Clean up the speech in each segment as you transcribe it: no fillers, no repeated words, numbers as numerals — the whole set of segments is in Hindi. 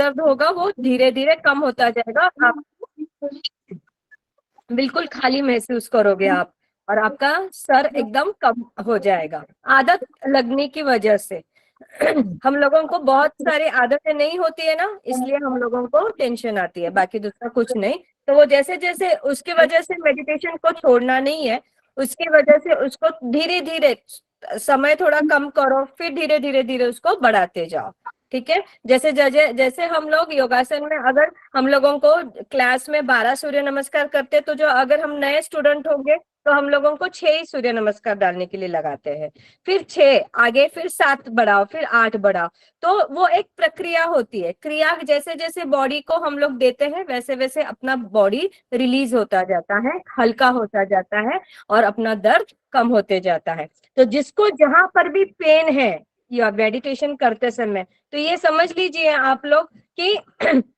दर्द होगा वो धीरे धीरे कम होता जाएगा। आप बिल्कुल खाली महसूस करोगे आप, और आपका सर एकदम कम हो जाएगा आदत लगने की वजह से। हम लोगों को बहुत सारी आदतें नहीं होती है ना, इसलिए हम लोगों को टेंशन आती है, बाकी दूसरा कुछ नहीं। तो वो जैसे जैसे उसकी वजह से मेडिटेशन को छोड़ना नहीं है, उसकी वजह से उसको धीरे धीरे समय थोड़ा कम करो, फिर धीरे धीरे धीरे उसको बढ़ाते जाओ। ठीक है, जैसे जैसे जैसे हम लोग योगासन में, अगर हम लोगों को क्लास में 12 सूर्य नमस्कार करते, तो जो अगर हम नए स्टूडेंट होंगे तो हम लोगों को 6 ही सूर्य नमस्कार डालने के लिए लगाते हैं, फिर 6 आगे, फिर 7 बढ़ाओ, फिर 8 बढ़ाओ। तो वो एक प्रक्रिया होती है, क्रिया जैसे जैसे बॉडी को हम लोग देते हैं वैसे वैसे अपना बॉडी रिलीज होता जाता है, हल्का होता जाता है, और अपना दर्द कम होते जाता है। तो जिसको जहां पर भी पेन है या मेडिटेशन करते समय, तो ये समझ लीजिए आप लोग कि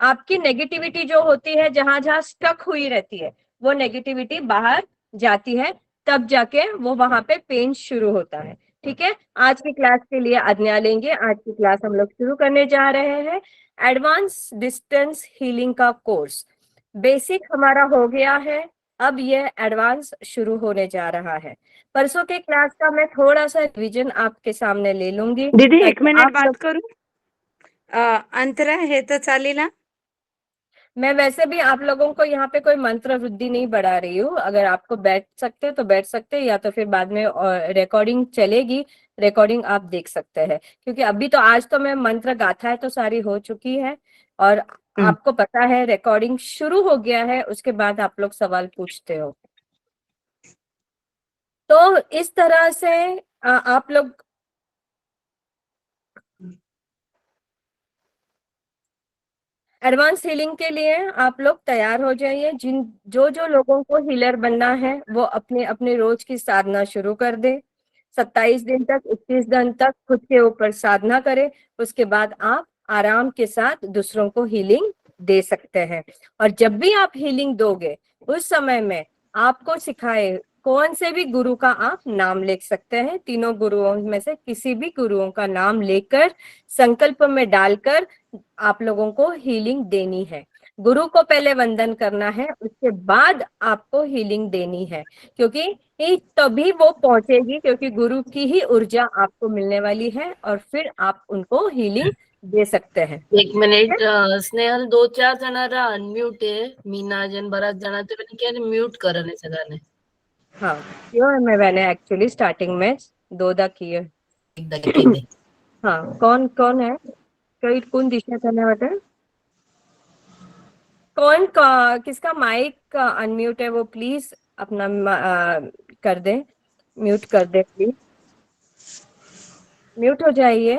आपकी नेगेटिविटी जो होती है, जहां जहां स्टक हुई रहती है, वो नेगेटिविटी बाहर जाती है, तब जाके वो वहां पे पेन शुरू होता है। ठीक है, आज की क्लास के लिए आज्ञा लेंगे। आज की क्लास हम लोग शुरू करने जा रहे हैं एडवांस डिस्टेंस हीलिंग का कोर्स। बेसिक हमारा हो गया है, अब ये एडवांस शुरू होने जा रहा है। परसों के क्लास का मैं थोड़ा सा रिवीजन आपके सामने ले लूंगी दीदी एक ताकि मिनिट आप लोग, बात करू. अंतरा हे तर चालेल ना. मैं वैसे भी आप लोगों को यहाँ पे कोई मंत्र वृद्धि नहीं बढ़ा रही हूँ। अगर आपको बैठ सकते तो बैठ सकते, या तो फिर बाद में रिकॉर्डिंग चलेगी, रिकॉर्डिंग आप देख सकते हैं। क्योंकि अभी तो आज तो मैं मंत्र गाथा है तो सारी हो चुकी है, और आपको पता है रिकॉर्डिंग शुरू हो गया है, उसके बाद आप लोग सवाल पूछते हो। तो इस तरह से आप लोग एडवांस हीलिंग के लिए आप लोग तैयार हो जाइए। जिन जो जो लोगों को हीलर बनना है वो अपने अपने रोज की साधना शुरू कर दे। 27 दिन तक, 21 दिन तक खुद के ऊपर साधना करें, उसके बाद आप आराम के साथ दूसरों को हीलिंग दे सकते हैं। और जब भी आप हीलिंग दोगे, उस समय में आपको सिखाए कौन से भी गुरु का आप नाम ले सकते हैं। तीनों गुरुओं में से किसी भी गुरुओं का नाम लेकर संकल्प में डालकर आप लोगों को हीलिंग देनी है। गुरु को पहले वंदन करना है, उसके बाद आपको हीलिंग देनी है, क्योंकि ये तभी वो पहुंचेगी, क्योंकि गुरु की ही ऊर्जा आपको मिलने वाली है, और फिर आप उनको हीलिंग दे सकते हैं। एक मिनिट स्नेहल, 2-4 जणांना अनम्यूट आहे. मीना जन बऱ्याच जणांचे मैंने क्या म्यूट करन है सगळ्यांनी. हाँ, क्यों मैंने एक्चुअली स्टार्टिंग में 2दा किए. एकदा केले. हाँ, कौन कौन है, कोई कौन दिशा करने वाला है? कौन का, किसका माइक अनम्यूट है वो प्लीज अपना कर दे, म्यूट कर दे प्लीज, म्यूट हो जाइए।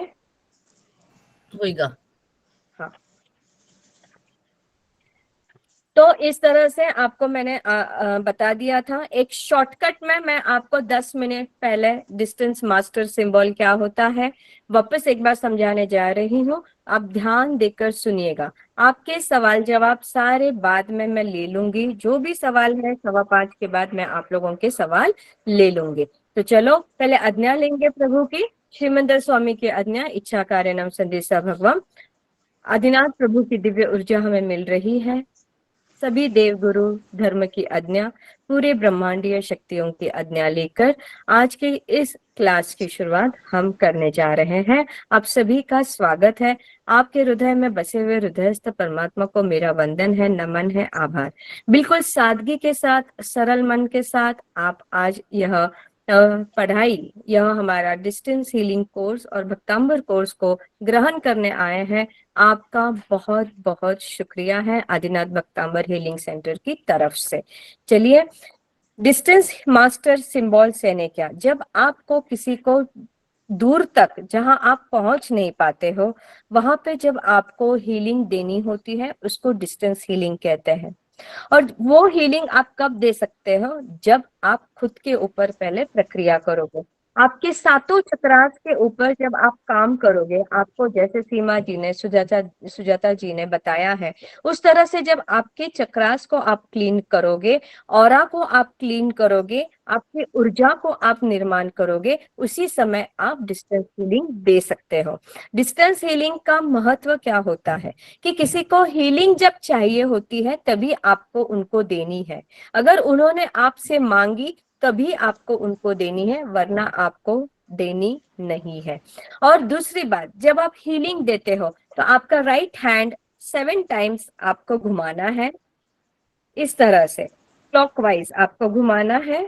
होईगा. हाँ, तो इस तरह से आपको मैंने बता दिया था। एक शॉर्टकट में मैं आपको 10 मिनट पहले डिस्टेंस मास्टर सिंबल क्या होता है वापस एक बार समझाने जा रही हूँ। आप ध्यान देकर सुनिएगा। आपके सवाल जवाब सारे बाद में मैं ले लूंगी, जो भी सवाल है 5:15 के बाद मैं आप लोगों के सवाल ले लूंगी। तो चलो पहले आज्ञा लेंगे प्रभु की। श्रीमंदर स्वामी की आज्ञा, इच्छा कारणम संदेशा भगवान। आदिनाथ प्रभु की दिव्य ऊर्जा हमें मिल रही है। सभी देव गुरु धर्म की आज्ञा, पूरे ब्रह्मांडीय शक्तियों की आज्ञा लेकर आज की इस क्लास की शुरुआत हम करने जा रहे हैं। आप सभी का स्वागत है। आपके हृदय में बसे हुए हृदयस्थ परमात्मा को मेरा वंदन है, नमन है, आभार। बिल्कुल सादगी के साथ, सरल मन के साथ आप आज यह पढ़ाई, यह हमारा डिस्टेंस हीलिंग कोर्स और भक्तांबर कोर्स को ग्रहण करने आए हैं। आपका बहुत बहुत शुक्रिया है आदिनाथ भक्तांबर हीलिंग सेंटर की तरफ से। चलिए, डिस्टेंस मास्टर सिंबल सेने क्या, जब आपको किसी को दूर तक जहां आप पहुंच नहीं पाते हो, वहां पे जब आपको हीलिंग देनी होती है, उसको डिस्टेंस हीलिंग कहते हैं। और वो हीलिंग आप कब दे सकते हो, जब आप खुद के ऊपर पहले प्रक्रिया करोगे। आपके सातों चक्रास के ऊपर जब आप काम करोगे, आपको जैसे सीमा जी ने, सुजाता जी ने बताया है, उस तरह से जब आपके चक्रास को आप क्लीन करोगे, ऑरा को आप क्लीन करोगे, आपकी ऊर्जा को आप निर्माण करोगे, उसी समय आप डिस्टेंस हीलिंग दे सकते हो। डिस्टेंस हीलिंग का महत्व क्या होता है कि किसी को हीलिंग जब चाहिए होती है तभी आपको उनको देनी है। अगर उन्होंने आपसे मांगी तभी आपको उनको देनी है, वरना आपको देनी नहीं है। और दूसरी बात, जब आप हीलिंग देते हो तो आपका राइट हैंड 7 टाइम्स आपको घुमाना है, इस तरह से क्लॉकवाइज आपको घुमाना है,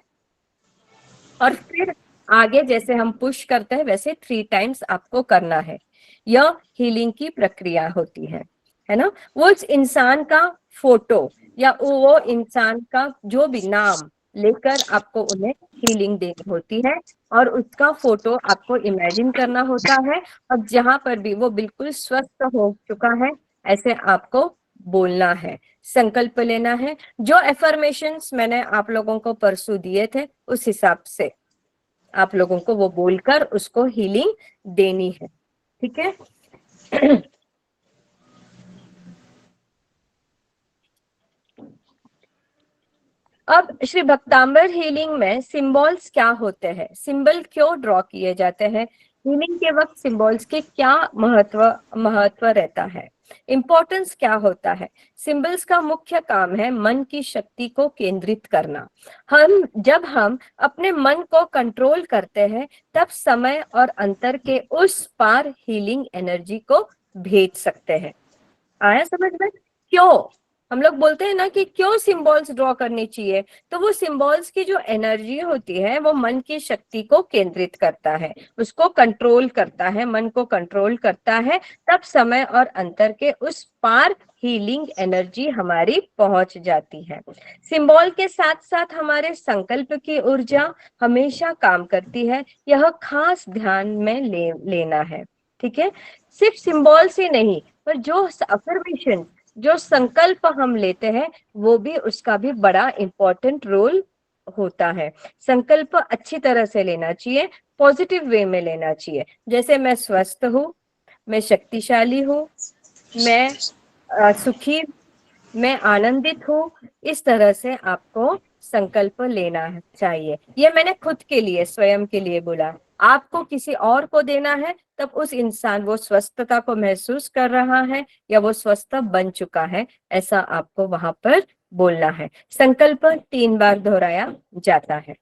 और फिर आगे जैसे हम पुश करते हैं वैसे 3 टाइम्स आपको करना है। यह हीलिंग की प्रक्रिया होती है ना। वो इस इंसान का फोटो या वो इंसान का जो भी नाम लेकर आपको उन्हें हीलिंग देनी होती है, और उसका फोटो आपको इमेजिन करना होता है, और जहां पर भी वो बिल्कुल स्वस्थ हो चुका है ऐसे आपको बोलना है, संकल्प लेना है। जो एफर्मेशंस मैंने आप लोगों को परसों दिए थे उस हिसाब से आप लोगों को वो बोलकर उसको हीलिंग देनी है, ठीक है। अब श्री भक्तांबर हीलिंग में सिंबल्स क्या होते हैं, सिंबल क्यों ड्रॉ किए जाते हैं, हीलिंग के वक्त सिंबल्स के क्या महत्व रहता है, इंपॉर्टेंस क्या होता है। सिंबल्स का मुख्य काम है मन की शक्ति को केंद्रित करना। जब हम अपने मन को कंट्रोल करते हैं तब समय और अंतर के उस पार हीलिंग एनर्जी को भेज सकते हैं। आया समझ में। क्यों हम लोग बोलते हैं ना कि क्यों सिंबल्स ड्रॉ करनी चाहिए, तो वो सिंबल्स की जो एनर्जी होती है वो मन की शक्ति को केंद्रित करता है, उसको कंट्रोल करता है, मन को कंट्रोल करता है, तब समय और अंतर के उस पार हीलिंग एनर्जी हमारी पहुंच जाती है। सिंबल के साथ साथ हमारे संकल्प की ऊर्जा हमेशा काम करती है, यह खास ध्यान में लेना है, ठीक है। सिर्फ सिंबल्स ही नहीं, पर जो अफर्मेशन, जो संकल्प हम लेते हैं वो भी, उसका भी बड़ा इंपॉर्टेंट रोल होता है। संकल्प अच्छी तरह से लेना चाहिए, पॉजिटिव वे में लेना चाहिए, जैसे मैं स्वस्थ हूँ, मैं शक्तिशाली हूँ, मैं सुखी, मैं आनंदित हूँ, इस तरह से आपको संकल्प लेना चाहिए। ये मैंने खुद के लिए, स्वयं के लिए बोला। आपको किसी और को देना है तब उस इंसान वो स्वस्थता को महसूस कर रहा है या वो स्वस्थ बन चुका है, ऐसा आपको वहां पर बोलना है। संकल्प 3 बार दोहराया जाता है।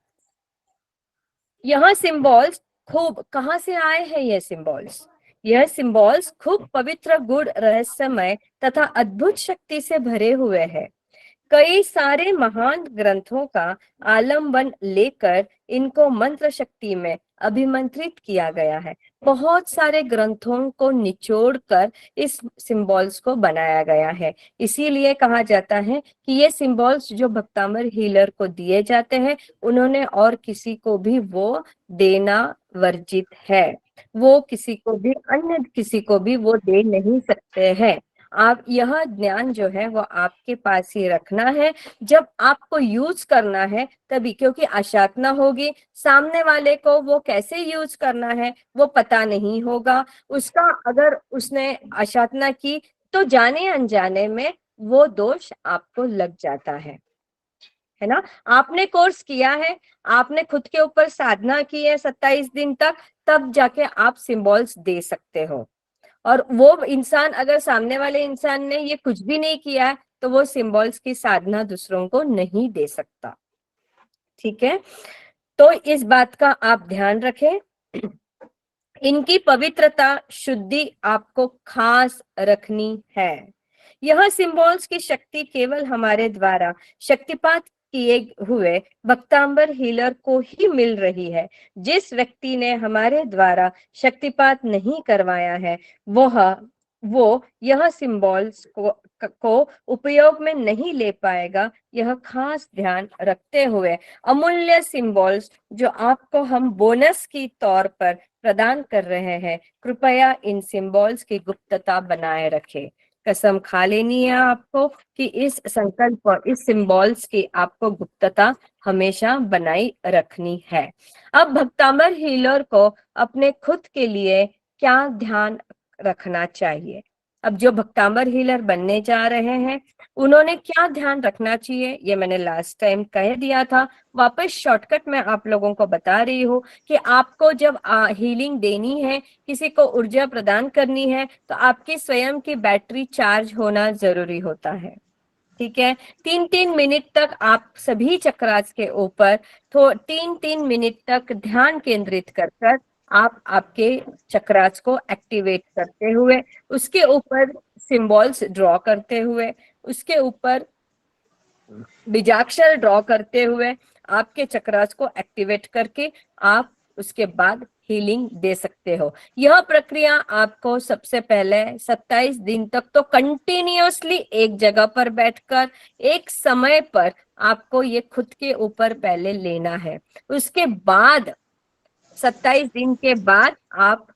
यह सिंबल्स खूब कहाँ से आए हैं, ये सिंबल्स, यह सिंबल्स खूब पवित्र, गुण, रहस्यमय तथा अद्भुत शक्ति से भरे हुए हैं। कई सारे महान ग्रंथों का आलंबन लेकर इनको मंत्र शक्ति में अभिमंत्रित किया गया है। बहुत सारे ग्रंथों को निचोड़कर इस सिंबल्स को बनाया गया है। इसीलिए कहा जाता है कि ये सिंबल्स जो भक्तामर हीलर को दिए जाते हैं, उन्होंने और किसी को भी वो देना वर्जित है। वो किसी को भी, अन्य किसी को भी वो दे नहीं सकते हैं। आप यह ज्ञान जो है वो आपके पास ही रखना है, जब आपको यूज करना है तभी, क्योंकि अशातना होगी, सामने वाले को वो कैसे यूज करना है वो पता नहीं होगा उसका। अगर उसने अशातना की तो जाने अनजाने में वो दोष आपको लग जाता है ना। आपने कोर्स किया है, आपने खुद के ऊपर साधना की है 27 दिन तक, तब जाके आप सिंबल्स दे सकते हो। और वो इंसान, अगर सामने वाले इंसान ने ये कुछ भी नहीं किया है तो वो सिंबल्स की साधना दूसरों को नहीं दे सकता, ठीक है। तो इस बात का आप ध्यान रखें। इनकी पवित्रता, शुद्धि आपको खास रखनी है। यह सिंबल्स की शक्ति केवल हमारे द्वारा शक्तिपात किए हुए भक्तांबर हीलर को ही मिल रही है। जिस व्यक्ति ने हमारे द्वारा शक्तिपात नहीं करवाया है वो यह सिंबल्स को उपयोग में नहीं ले पाएगा। यह खास ध्यान रखते हुए अमूल्य सिंबल्स जो आपको हम बोनस की तौर पर प्रदान कर रहे हैं, कृपया इन सिंबल्स की गुप्तता बनाए रखें। कसम खा लेनी है आपको कि इस संकल्प और इस सिंबल्स की आपको गुप्तता हमेशा बनाई रखनी है। अब भक्तामर हीलर को अपने खुद के लिए क्या ध्यान रखना चाहिए? अब जो भक्तामर हीलर बनने जा रहे हैं उन्होंने क्या ध्यान रखना चाहिए, ये मैंने लास्ट टाइम कह दिया था। वापस शॉर्टकट में आप लोगों को बता रही हूँ कि आपको जब हीलिंग देनी है, किसी को ऊर्जा प्रदान करनी है, तो आपकी स्वयं की बैटरी चार्ज होना जरूरी होता है। ठीक है, 3-3 मिनट तक आप सभी चक्रास के ऊपर तो 3-3 मिनट तक ध्यान केंद्रित कर कर आप आपके चक्रास को एक्टिवेट करते हुए, उसके ऊपर सिंबल्स ड्रॉ करते हुए, उसके ऊपर बीजाक्षर ड्रॉ करते हुए आपके चक्रास को एक्टिवेट करके आप उसके बाद हीलिंग दे सकते हो। यह प्रक्रिया आपको सबसे पहले 27 दिन तक तो कंटिन्यूअसली एक जगह पर बैठकर एक समय पर आपको ये खुद के ऊपर पहले लेना है। उसके बाद 27 दिन के बाद आप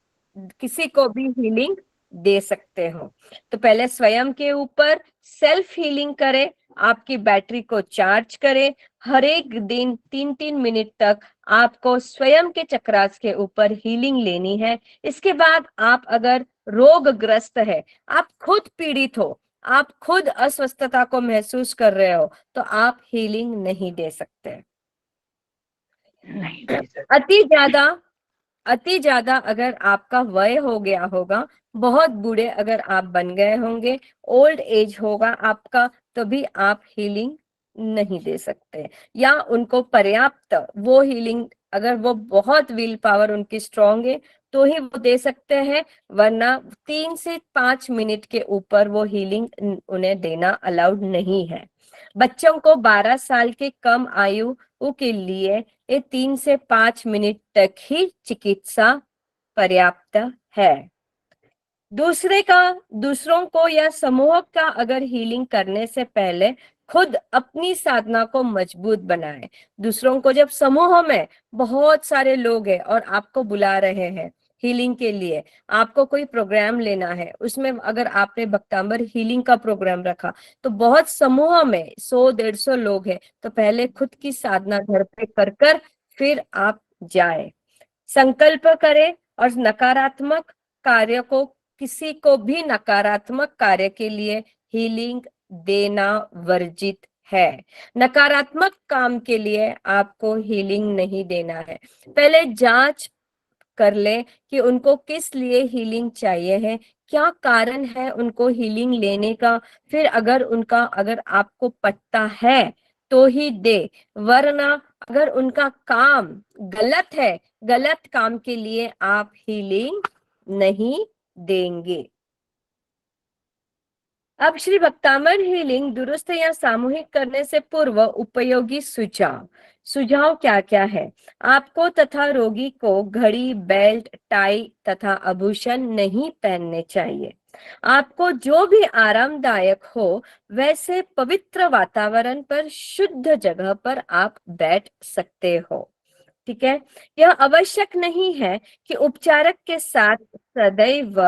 किसी को भी हीलिंग दे सकते हो। तो पहले स्वयं के ऊपर सेल्फ हीलिंग करें, आपकी बैटरी को चार्ज करें। हर एक दिन 3-3 मिनट तक आपको स्वयं के चक्रास के ऊपर हीलिंग लेनी है। इसके बाद आप अगर रोगग्रस्त है, आप खुद पीड़ित हो, आप खुद अस्वस्थता को महसूस कर रहे हो, तो आप हीलिंग नहीं दे सकते। अति ज्यादा अगर आपका वय हो गया होगा, बहुत बूढ़े अगर आप बन गए होंगे, ओल्ड एज होगा आपका, तो भी आप हीलिंग नहीं दे सकते। या उनको पर्याप्त वो हीलिंग, अगर वो बहुत विल पावर उनकी स्ट्रांग है तो ही वो दे सकते हैं, वरना 3 से 5 मिनट के ऊपर वो हीलिंग उन्हें देना अलाउड नहीं है। बच्चों को 12 साल के कम आयु के लिए ये 3 से 5 मिनट तक ही चिकित्सा पर्याप्त है। दूसरों को या समूह का अगर हीलिंग करने से पहले खुद अपनी साधना को मजबूत बनाएं। दूसरों को, जब समूह में बहुत सारे लोग हैं और आपको बुला रहे हैं हीलिंग के लिए, आपको कोई प्रोग्राम लेना है, उसमें अगर आपने भक्तांबर हीलिंग का प्रोग्राम रखा तो बहुत समूह में 100-150 लोग हैं, तो पहले खुद की साधना घर पे कर फिर आप जाए। संकल्प करें और नकारात्मक कार्य को, किसी को भी नकारात्मक कार्य के लिए हीलिंग देना वर्जित है। नकारात्मक काम के लिए आपको हीलिंग नहीं देना है। पहले जांच कर ले कि उनको किस लिए हीलिंग चाहिए है, क्या कारण है उनको हीलिंग लेने का। फिर अगर आपको पता है तो ही दे, वरना अगर उनका काम गलत है, गलत काम के लिए आप हीलिंग नहीं देंगे। अब श्री भक्तामर हीलिंग दुरुस्त या सामूहिक करने से पूर्व उपयोगी सुझाव क्या क्या है? आपको तथा रोगी को घड़ी, बेल्ट, टाई तथा आभूषण नहीं पहनने चाहिए। आपको जो भी आरामदायक हो वैसे पवित्र वातावरण पर शुद्ध जगह पर आप बैठ सकते हो। ठीक है, यह आवश्यक नहीं है कि उपचारक के साथ सदैव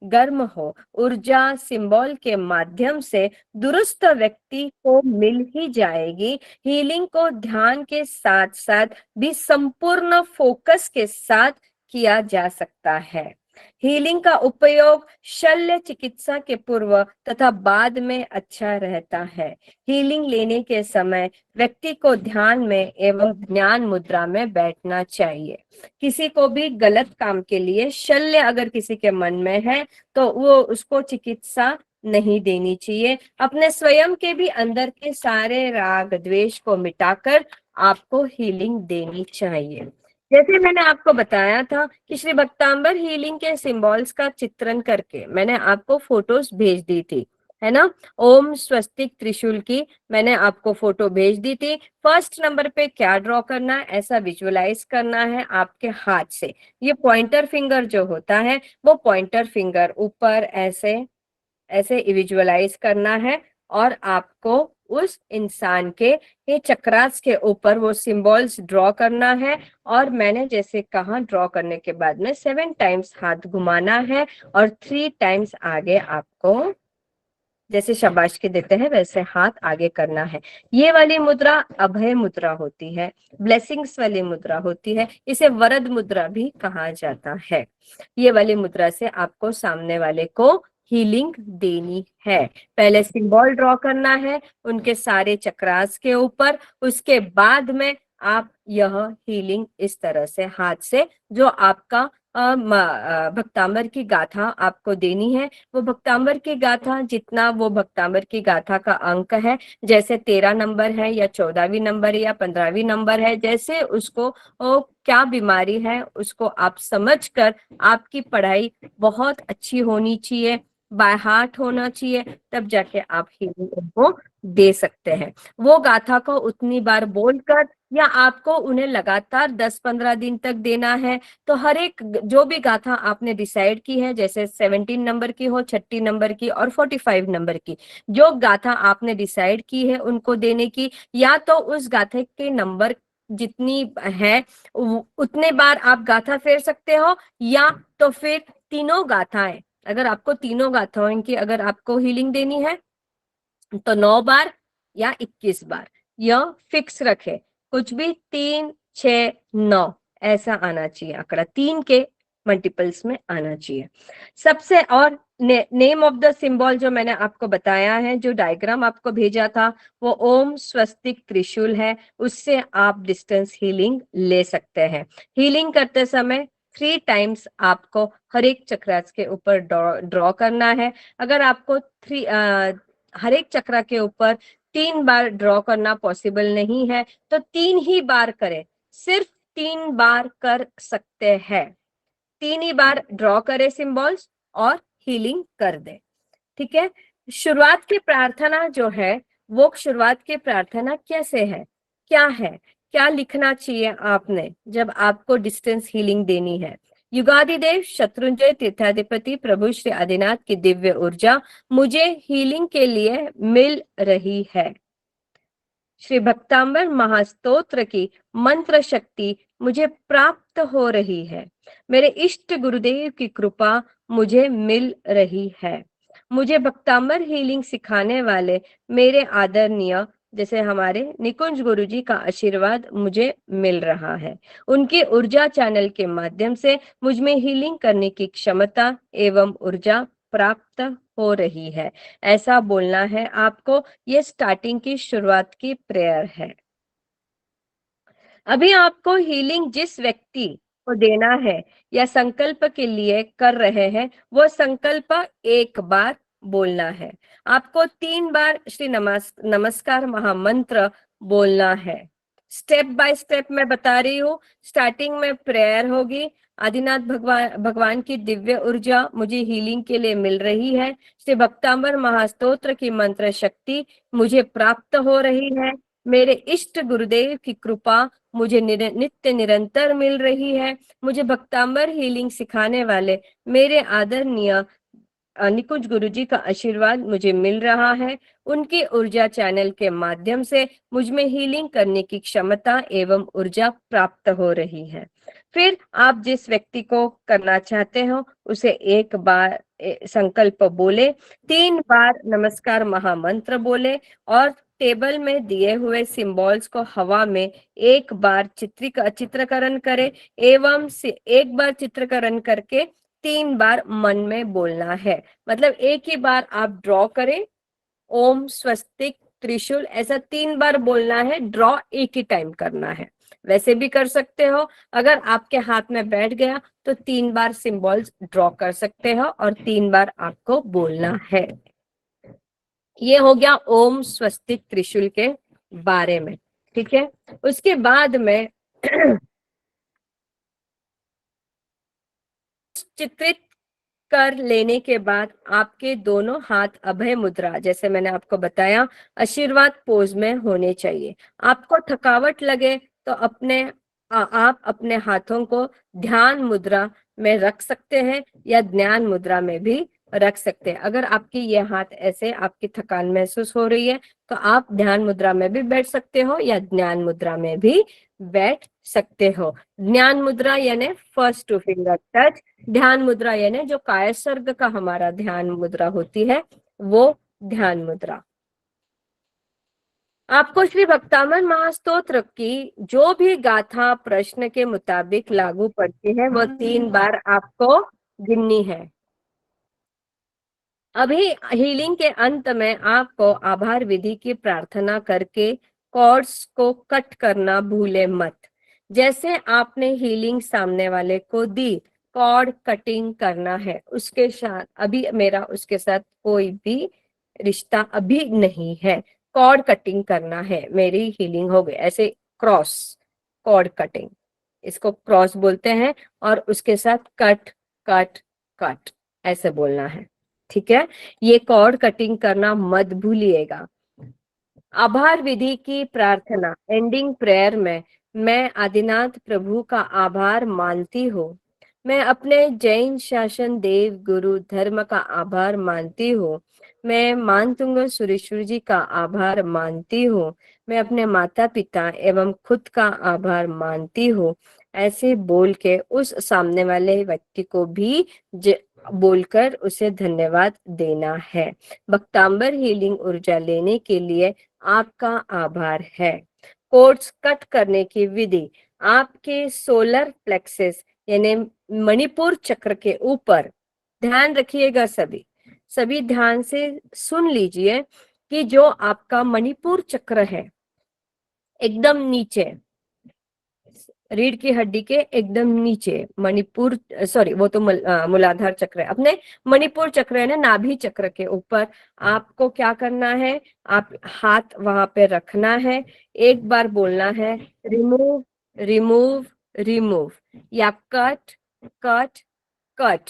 गर्म हो। ऊर्जा सिंबल के माध्यम से दुरुस्त व्यक्ति को मिल ही जाएगी। हीलिंग को ध्यान के साथ साथ भी संपूर्ण फोकस के साथ किया जा सकता है। हीलिंग का उपयोग शल्य चिकित्सा के पूर्व तथा बाद में अच्छा रहता है। हीलिंग लेने के समय व्यक्ति को ध्यान में एवं ज्ञान मुद्रा में बैठना चाहिए। किसी को भी गलत काम के लिए शल्य अगर किसी के मन में है तो वो उसको चिकित्सा नहीं देनी चाहिए। अपने स्वयं के भी अंदर के सारे राग द्वेष को मिटाकर आपको हीलिंग देनी चाहिए। जैसे मैंने आपको बताया था कि श्री भक्तांबर हीलिंग के सिंबल्स का चित्रण करके मैंने आपको फोटोज भेज दी थी, है ना। ओम स्वस्तिक त्रिशूल की मैंने आपको फोटो भेज दी थी। फर्स्ट नंबर पे क्या ड्रॉ करना है, ऐसा विजुअलाइज करना है आपके हाथ से। ये पॉइंटर फिंगर जो होता है वो पॉइंटर फिंगर ऊपर ऐसे ऐसे विजुअलाइज करना है और आपको उस इंसान के ये चक्रास के ऊपर वो सिंबल्स ड्रॉ करना है। और मैंने जैसे कहा, ड्रॉ करने के बाद में 7 टाइम्स हाथ घुमाना है और 3 टाइम्स आगे आपको जैसे शाबाशी देते हैं वैसे हाथ आगे करना है। ये वाली मुद्रा अभय मुद्रा होती है, ब्लेसिंग्स वाली मुद्रा होती है, इसे वरद मुद्रा भी कहा जाता है। ये वाली मुद्रा से आपको सामने वाले को हीलिंग देनी है। पहले सिंबल ड्रॉ करना है उनके सारे चक्रास के ऊपर, उसके बाद में आप यह हीलिंग इस तरह से हाथ से, जो आपका भक्तांबर की गाथा आपको देनी है, वो भक्तांबर की गाथा जितना वो भक्तांबर की गाथा का अंक है, जैसे 13 नंबर है या 14वीं नंबर या 15वीं नंबर है, जैसे उसको क्या बीमारी है उसको आप समझकर, आपकी पढ़ाई बहुत अच्छी होनी चाहिए, बाय हार्ट होना चाहिए, तब जाके आप हीलिंग उनको दे सकते हैं। वो गाथा को उतनी बार बोलकर, या आपको उन्हें लगातार 10-15 दिन तक देना है, तो हर एक जो भी गाथा आपने डिसाइड की है, जैसे 17 नंबर की हो, 36 नंबर की और 45 नंबर की, जो गाथा आपने डिसाइड की है उनको देने की, या तो उस गाथे के नंबर जितनी है उतने बार आप गाथा फेर सकते हो, या तो फिर तीनों गाथाएं, अगर आपको तीनों गाथाओं की अगर आपको हीलिंग देनी है तो 9 बार या 21 बार, यह फिक्स रखे, कुछ भी 3, 6, 9 ऐसा आना चाहिए, आंकड़ा 3 के मल्टीपल्स में आना चाहिए सबसे। और नेम ऑफ द सिंबल जो मैंने आपको बताया है, जो डायग्राम आपको भेजा था, वो ओम स्वस्तिक त्रिशूल है, उससे आप डिस्टेंस हीलिंग ले सकते हैं। हीलिंग करते समय 3 टाइम्स आपको हर एक चक्रास के ऊपर ड्रॉ करना है। अगर आपको हर एक चक्रा के ऊपर 3 बार ड्रॉ करना पॉसिबल नहीं है तो 3 ही बार करें, सिर्फ 3 बार कर सकते हैं, 3 ही बार ड्रॉ करें सिंबल्स और हीलिंग कर दे। ठीक है। शुरुआत की प्रार्थना जो है, वो शुरुआत की प्रार्थना कैसे है, क्या है, क्या लिखना चाहिए आपने जब आपको डिस्टेंस हीलिंग देनी है? युगादिदेव शत्रुंजय तीर्थाधिपति प्रभु श्री आदिनाथ की दिव्य ऊर्जा मुझे हीलिंग के लिए मिल रही है। श्री भक्तांबर महास्तोत्र की मंत्र शक्ति मुझे प्राप्त हो रही है। मेरे इष्ट गुरुदेव की कृपा मुझे मिल रही है। मुझे भक्तांबर हीलिंग सिखाने वाले मेरे आदरणीय, जैसे हमारे निकुंज गुरुजी का आशीर्वाद मुझे मिल रहा है। उनके ऊर्जा चैनल के माध्यम से मुझ में हीलिंग करने की क्षमता एवं ऊर्जा प्राप्त हो रही है। ऐसा बोलना है आपको। ये स्टार्टिंग की शुरुआत की प्रेयर है। अभी आपको हीलिंग जिस व्यक्ति को देना है या संकल्प के लिए कर रहे हैं, वो संकल्प एक बार बोलना है। आपको 3 बार श्री नमस्कार महामंत्र बोलना है। स्टेप बाय स्टेप मैं बता रही हूँ। स्टार्टिंग में प्रेयर होगी, आदिनाथ भगवान की दिव्य ऊर्जा मुझे हीलिंग के लिए मिल रही है। श्री भक्तांबर महास्तोत्र की मंत्र शक्ति मुझे प्राप्त हो रही है। मेरे इष्ट गुरुदेव की कृपा मुझे नित्य निरंतर मिल रही है। मुझे भक्तांबर हीलिंग सिखाने वाले मेरे आदरणीय निकुंज गुरुजी का आशीर्वाद मुझे मिल रहा है। उनकी ऊर्जा चैनल के माध्यम से मुझ में हीलिंग करने की क्षमता एवं ऊर्जा प्राप्त हो रही है। फिर आप जिस व्यक्ति को करना चाहते हो उसे एक बार संकल्प बोले, 3 बार नमस्कार महामंत्र बोले, और टेबल में दिए हुए सिंबल्स को हवा में एक बार चित्रकरण करें, एवं एक बार चित्रकरण करके 3 बार मन में बोलना है। मतलब एक ही बार आप ड्रॉ करें, ओम स्वस्तिक त्रिशूल, ऐसा 3 बार बोलना है। ड्रॉ एक ही टाइम करना है। वैसे भी कर सकते हो, अगर आपके हाथ में बैठ गया तो 3 बार सिंबल्स ड्रॉ कर सकते हो और 3 बार आपको बोलना है। ये हो गया ओम स्वस्तिक त्रिशूल के बारे में। ठीक है। उसके बाद में चित्रित कर लेने के बाद आपके दोनों हाथ अभय मुद्रा, जैसे मैंने आपको बताया, आशीर्वाद पोज में होने चाहिए। आपको थकावट लगे तो आप अपने हाथों को ध्यान मुद्रा में रख सकते हैं या ज्ञान मुद्रा में भी रख सकते हैं। अगर आपकी ये हाथ ऐसे आपकी थकान महसूस हो रही है तो आप ध्यान मुद्रा में भी बैठ सकते हो या ज्ञान मुद्रा में भी बैठ सकते हो। ज्ञान मुद्रा यानी फर्स्ट टू फिंगर टच, ध्यान मुद्रा यानी जो कायसर्ग का हमारा ध्यान मुद्रा होती है वो ध्यान मुद्रा। आपको श्री भक्तामन महास्तोत्र की जो भी गाथा प्रश्न के मुताबिक लागू पड़ती है वो 3 बार आपको गिननी है। अभी हीलिंग के अंत में आपको आभार विधि की प्रार्थना करके कॉर्ड्स को कट करना भूले मत। जैसे आपने हीलिंग सामने वाले को दी, कॉर्ड कटिंग करना है उसके साथ। अभी मेरा उसके साथ कोई भी रिश्ता अभी नहीं है, कॉर्ड कटिंग करना है, मेरी हीलिंग हो गई। ऐसे क्रॉस, कॉर्ड कटिंग, इसको क्रॉस बोलते हैं। और उसके साथ कट कट कट ऐसे बोलना है, ठीक है। ये कॉर्ड कटिंग करना मत भूलिएगा। आभार विधि की प्रार्थना एंडिंग प्रेयर में मैं आदिनाथ प्रभु का आभार मानती हूँ। मैं अपने जैन शासन देव गुरु धर्म का आभार मानती हूँ। मैं मानतुंग सुरेश्वर जी का आभार मानती हूँ। मैं अपने माता पिता एवं खुद का आभार मानती हूँ। ऐसे बोल के उस सामने वाले व्यक्ति को भी बोलकर उसे धन्यवाद देना है। भक्तांबर हीलिंग ऊर्जा लेने के लिए आपका आभार है। कोर्ड्स कट करने की विधि आपके सोलर प्लेक्सस यानी मणिपुर चक्र के ऊपर, ध्यान रखिएगा सभी ध्यान से सुन लीजिए कि जो आपका मणिपुर चक्र है एकदम नीचे, रीढ़ की हड्डी के एकदम नीचे मणिपुर, सॉरी वो तो मूलाधार चक्र है, अपने मणिपुर चक्र है ना, नाभि चक्र के ऊपर आपको क्या करना है, आप हाथ वहां पे रखना है। एक बार बोलना है रिमूव रिमूव रिमूव, या cut cut cut,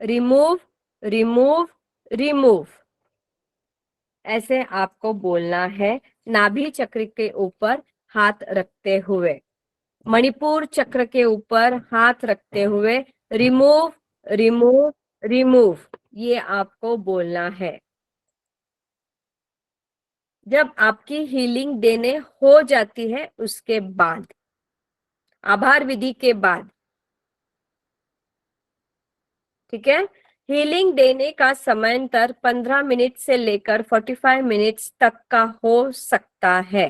remove remove remove, ऐसे आपको बोलना है नाभि चक्र के ऊपर हाथ रखते हुए, मणिपुर चक्र के ऊपर हाथ रखते हुए रिमूव रिमूव रिमूव, ये आपको बोलना है। जब आपकी हीलिंग देने हो जाती है उसके बाद, आभार विधि के बाद, ठीक है। हीलिंग देने का समयांतर 15 मिनट से लेकर 45 मिनट्स तक का हो सकता है।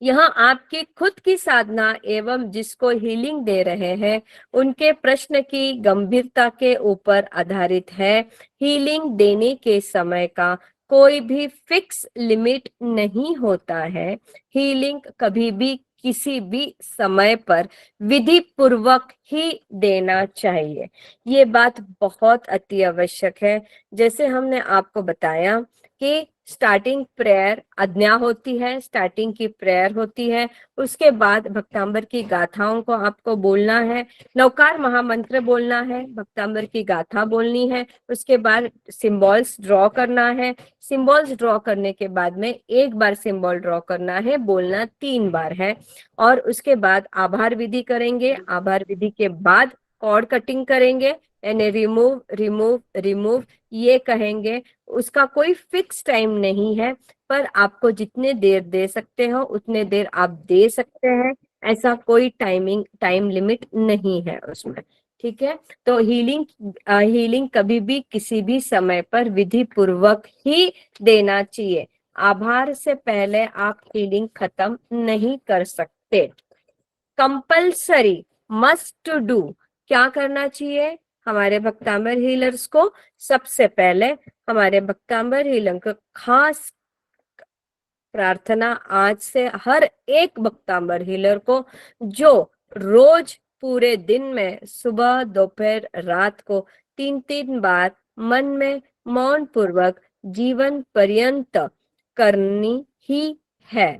यहाँ आपकी खुद की साधना एवं जिसको हीलिंग दे रहे हैं उनके प्रश्न की गंभीरता के ऊपर आधारित है। हीलिंग देने के समय का कोई भी फिक्स लिमिट नहीं होता है। हीलिंग कभी भी किसी भी समय पर विधि पूर्वक ही देना चाहिए। ये बात बहुत अति आवश्यक है। जैसे हमने आपको बताया कि स्टार्टिंग प्रेयर आज्ञा होती है, स्टार्टिंग की प्रेयर होती है, उसके बाद भक्तांबर की गाथाओं को आपको बोलना है, नवकार महामंत्र बोलना है, भक्तांबर की गाथा बोलनी है, उसके बाद सिंबल्स ड्रॉ करना है। सिंबल्स ड्रॉ करने के बाद में एक बार सिंबल ड्रॉ करना है, बोलना 3 बार है, और उसके बाद आभार विधि करेंगे। आभार विधि के बाद कॉर्ड कटिंग करेंगे, यानी रिमूव रिमूव रिमूव ये कहेंगे। उसका कोई फिक्स टाइम नहीं है, पर आपको जितने देर दे सकते हो उतने देर आप दे सकते हैं, ऐसा कोई टाइम लिमिट नहीं है उसमें, ठीक है। तो हीलिंग कभी भी किसी भी समय पर विधि पूर्वक ही देना चाहिए। आभार से पहले आप हीलिंग खत्म नहीं कर सकते। कंपल्सरी मस्ट डू क्या करना चाहिए हमारे भक्तांबर हीलर्स को? सबसे पहले हमारे भक्तांबर हीलर को खास प्रार्थना आज से हर एक भक्तांबर हीलर को, जो रोज पूरे दिन में सुबह दोपहर रात को 3-3 बार मन में मौन पूर्वक जीवन पर्यंत करनी ही है।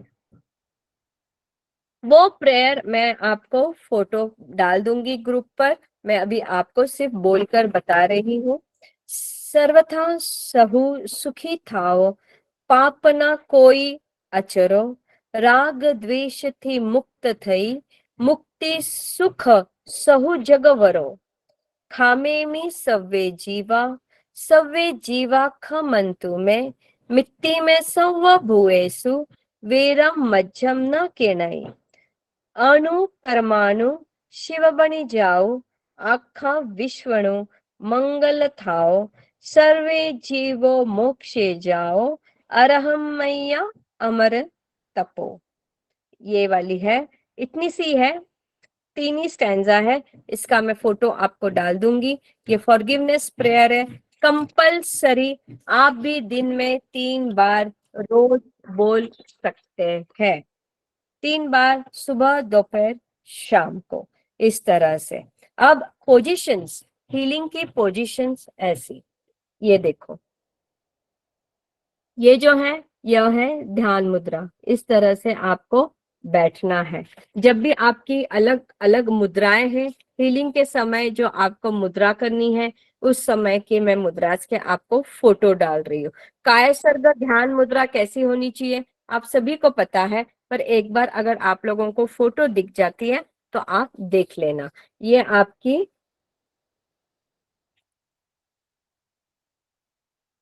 वो प्रेयर मैं आपको फोटो डाल दूंगी ग्रुप पर, मैं अभी आपको सिर्फ बोलकर बता रही हूँ। सर्वथा सहु सुखी थाओ, पाप ना कोई अचरो, राग द्वेष थी मुक्त थई, मुक्ति सुख सहु जगवरो, खामे में सव्वे जीवा खमंतु में, मिट्टी में सव्व भुएसु, वेरम मज्जम न केणई, अणु परमाणु शिव बनी जाओ, आखा विश्वणु मंगल थाओ, सर्वे जीवो मोक्षे जाओ, अरहम मैया अमर तपो। ये वाली है, इतनी सी है, 3 ही स्टैंजा है। इसका मैं फोटो आपको डाल दूंगी। ये फॉरगिवनेस प्रेयर है, कंपल्सरी। आप भी दिन में 3 बार रोज बोल सकते हैं, 3 बार, सुबह, दोपहर, शाम को, इस तरह से। अब पोजीशंस, हीलिंग की पोजीशंस ऐसी, ये देखो, ये जो है यह है ध्यान मुद्रा। इस तरह से आपको बैठना है। जब भी आपकी अलग अलग मुद्राएं हैं, हीलिंग के समय जो आपको मुद्रा करनी है, उस समय की मैं मुद्राज के आपको फोटो डाल रही हूँ। कायसर्ग ध्यान मुद्रा कैसी होनी चाहिए आप सभी को पता है, पर एक बार अगर आप लोगों को फोटो दिख जाती है तो आप देख लेना। ये आपकी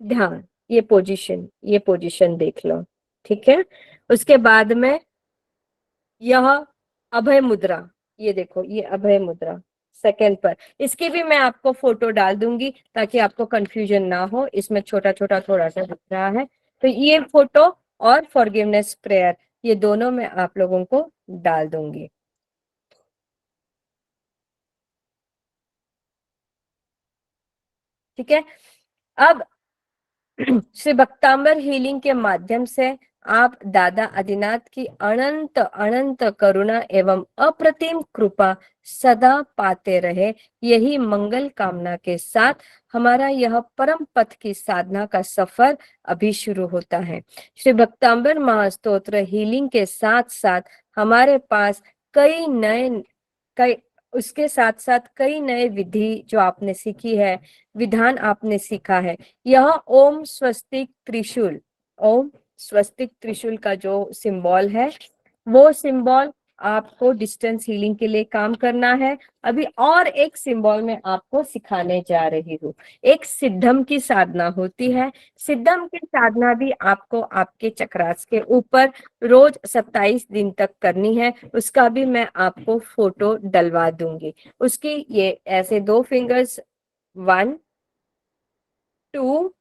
ध्यान, ये पोजीशन देख लो, ठीक है। उसके बाद में यह अभय मुद्रा, ये देखो, ये अभय मुद्रा सेकंड पर, इसकी भी मैं आपको फोटो डाल दूंगी ताकि आपको कंफ्यूजन ना हो। इसमें छोटा छोटा थोड़ा सा दिख रहा है, तो ये फोटो और फॉरगिवनेस प्रेयर, ये दोनों मैं आप लोगों को डाल दूंगी, ठीक है। अब श्री भक्तांबर हीलिंग के माध्यम से आप दादा आदिनाथ की अनंत अनंत करुणा एवं अप्रतिम कृपा सदा पाते रहे, यही मंगल कामना के साथ हमारा यह परम पथ की साधना का सफर अभी शुरू होता है। श्री भक्तांबर महास्तोत्र हीलिंग के साथ साथ हमारे पास कई उसके साथ साथ कई नए विधि जो आपने सीखी है, विधान आपने सीखा है। यह ओम स्वस्तिक त्रिशूल, ओम स्वस्तिक त्रिशूल का जो सिंबल है, वो सिंबल आपको डिस्टेंस हीलिंग के लिए काम करना है। अभी और एक सिंबल मैं आपको सिखाने जा रही हूँ। एक सिद्धम की साधना होती है। सिद्धम की साधना भी आपको आपके चक्रास के ऊपर रोज 27 दिन तक करनी है। उसका भी मैं आपको फोटो डलवा दूंगी। उसकी ये ऐसे 2 फिंगर्स, 1 2,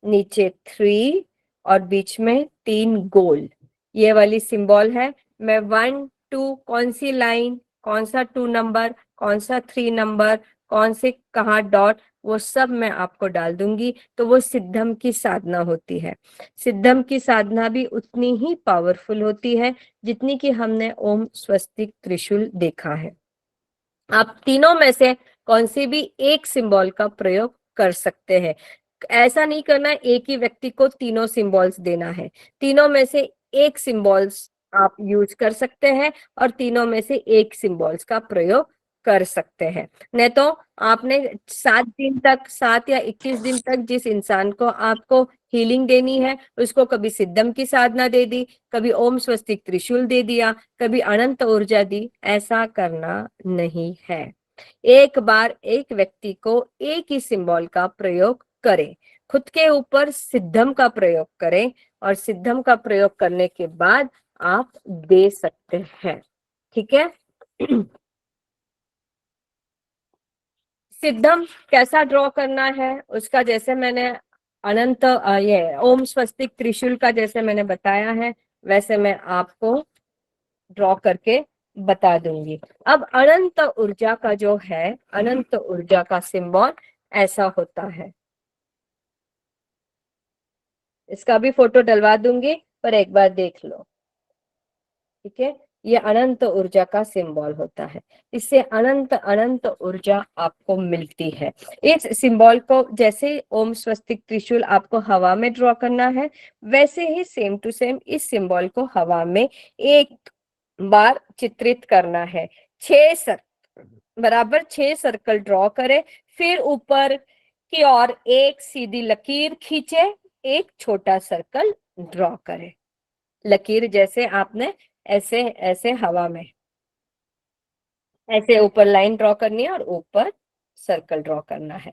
नीचे 3 और बीच में 3 गोल, ये वाली सिंबल है। मैं 1 2 कौन सी लाइन, कौन सा 2 नंबर, कौन सा 3 नंबर, कौन से कहाँ डॉट, वो सब मैं आपको डाल दूंगी। तो वो सिद्धम की साधना होती है। सिद्धम की साधना भी उतनी ही पावरफुल होती है जितनी कि हमने ओम स्वस्तिक त्रिशूल देखा है। आप तीनों में से कौन सी भी एक सिंबल का प्रयोग कर सकते हैं। ऐसा नहीं करना एक ही व्यक्ति को तीनों सिंबल्स देना है, तीनों में से एक सिंबल्स आप यूज कर सकते हैं और तीनों में से एक सिंबल्स का प्रयोग कर सकते हैं। नहीं तो आपने 7 दिन तक, 7 या 21 दिन तक जिस इंसान को आपको हीलिंग देनी है, उसको कभी सिद्धम की साधना दे दी, कभी ओम स्वस्तिक त्रिशूल दे दिया, कभी अनंत ऊर्जा दी। ऐसा करना नहीं है। एक बार एक व्यक्ति को एक ही सिंबल का प्रयोग करें, खुद के ऊपर सिद्धम का प्रयोग करें और सिद्धम का प्रयोग करने के बाद आप दे सकते हैं, ठीक है। सिद्धम कैसा ड्रॉ करना है उसका, जैसे मैंने अनंत ये ओम स्वस्तिक त्रिशूल का जैसे मैंने बताया है, वैसे मैं आपको ड्रॉ करके बता दूंगी। अब अनंत ऊर्जा का जो है, अनंत ऊर्जा का सिंबल ऐसा होता है। इसका भी फोटो डलवा दूंगी, पर एक बार देख लो, ठीक है। ये अनंत ऊर्जा का सिंबल होता है। इससे अनंत अनंत ऊर्जा आपको मिलती है। इस सिंबल को जैसे ओम स्वस्तिक त्रिशूल आपको हवा में ड्रॉ करना है, वैसे ही सेम टू सेम इस सिंबल को हवा में एक बार चित्रित करना है। 6 बराबर 6 सर्कल ड्रॉ करें, फिर ऊपर की ओर एक सीधी लकीर खींचे, एक छोटा सर्कल ड्रॉ करें। लकीर जैसे आपने ऐसे ऐसे हवा में ऐसे ऊपर लाइन ड्रॉ करनी है और ऊपर सर्कल ड्रॉ करना है।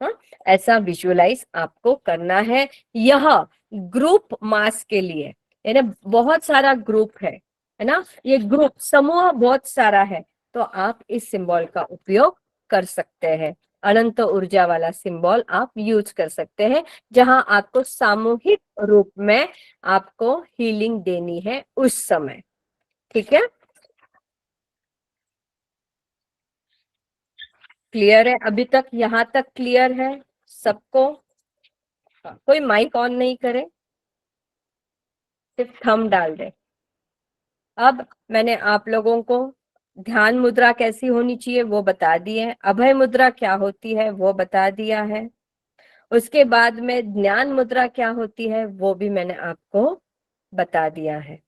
हाँ, ऐसा विजुअलाइज आपको करना है। यह ग्रुप मास के लिए, यानी बहुत सारा ग्रुप है ना, ये ग्रुप समूह बहुत सारा है, तो आप इस सिंबल का उपयोग कर सकते हैं। अनंत ऊर्जा वाला सिंबल आप यूज कर सकते हैं, जहां आपको सामूहिक रूप में आपको हीलिंग देनी है उस समय। ठीक है, क्लियर है? अभी तक यहाँ तक क्लियर है सबको? कोई माइक ऑन नहीं करे, सिर्फ थंब डाल दे। अब मैंने आप लोगों को ध्यान मुद्रा कैसी होनी चाहिए वो बता दी है, अभय मुद्रा क्या होती है वो बता दिया है, उसके बाद में ज्ञान मुद्रा क्या होती है वो भी मैंने आपको बता दिया है।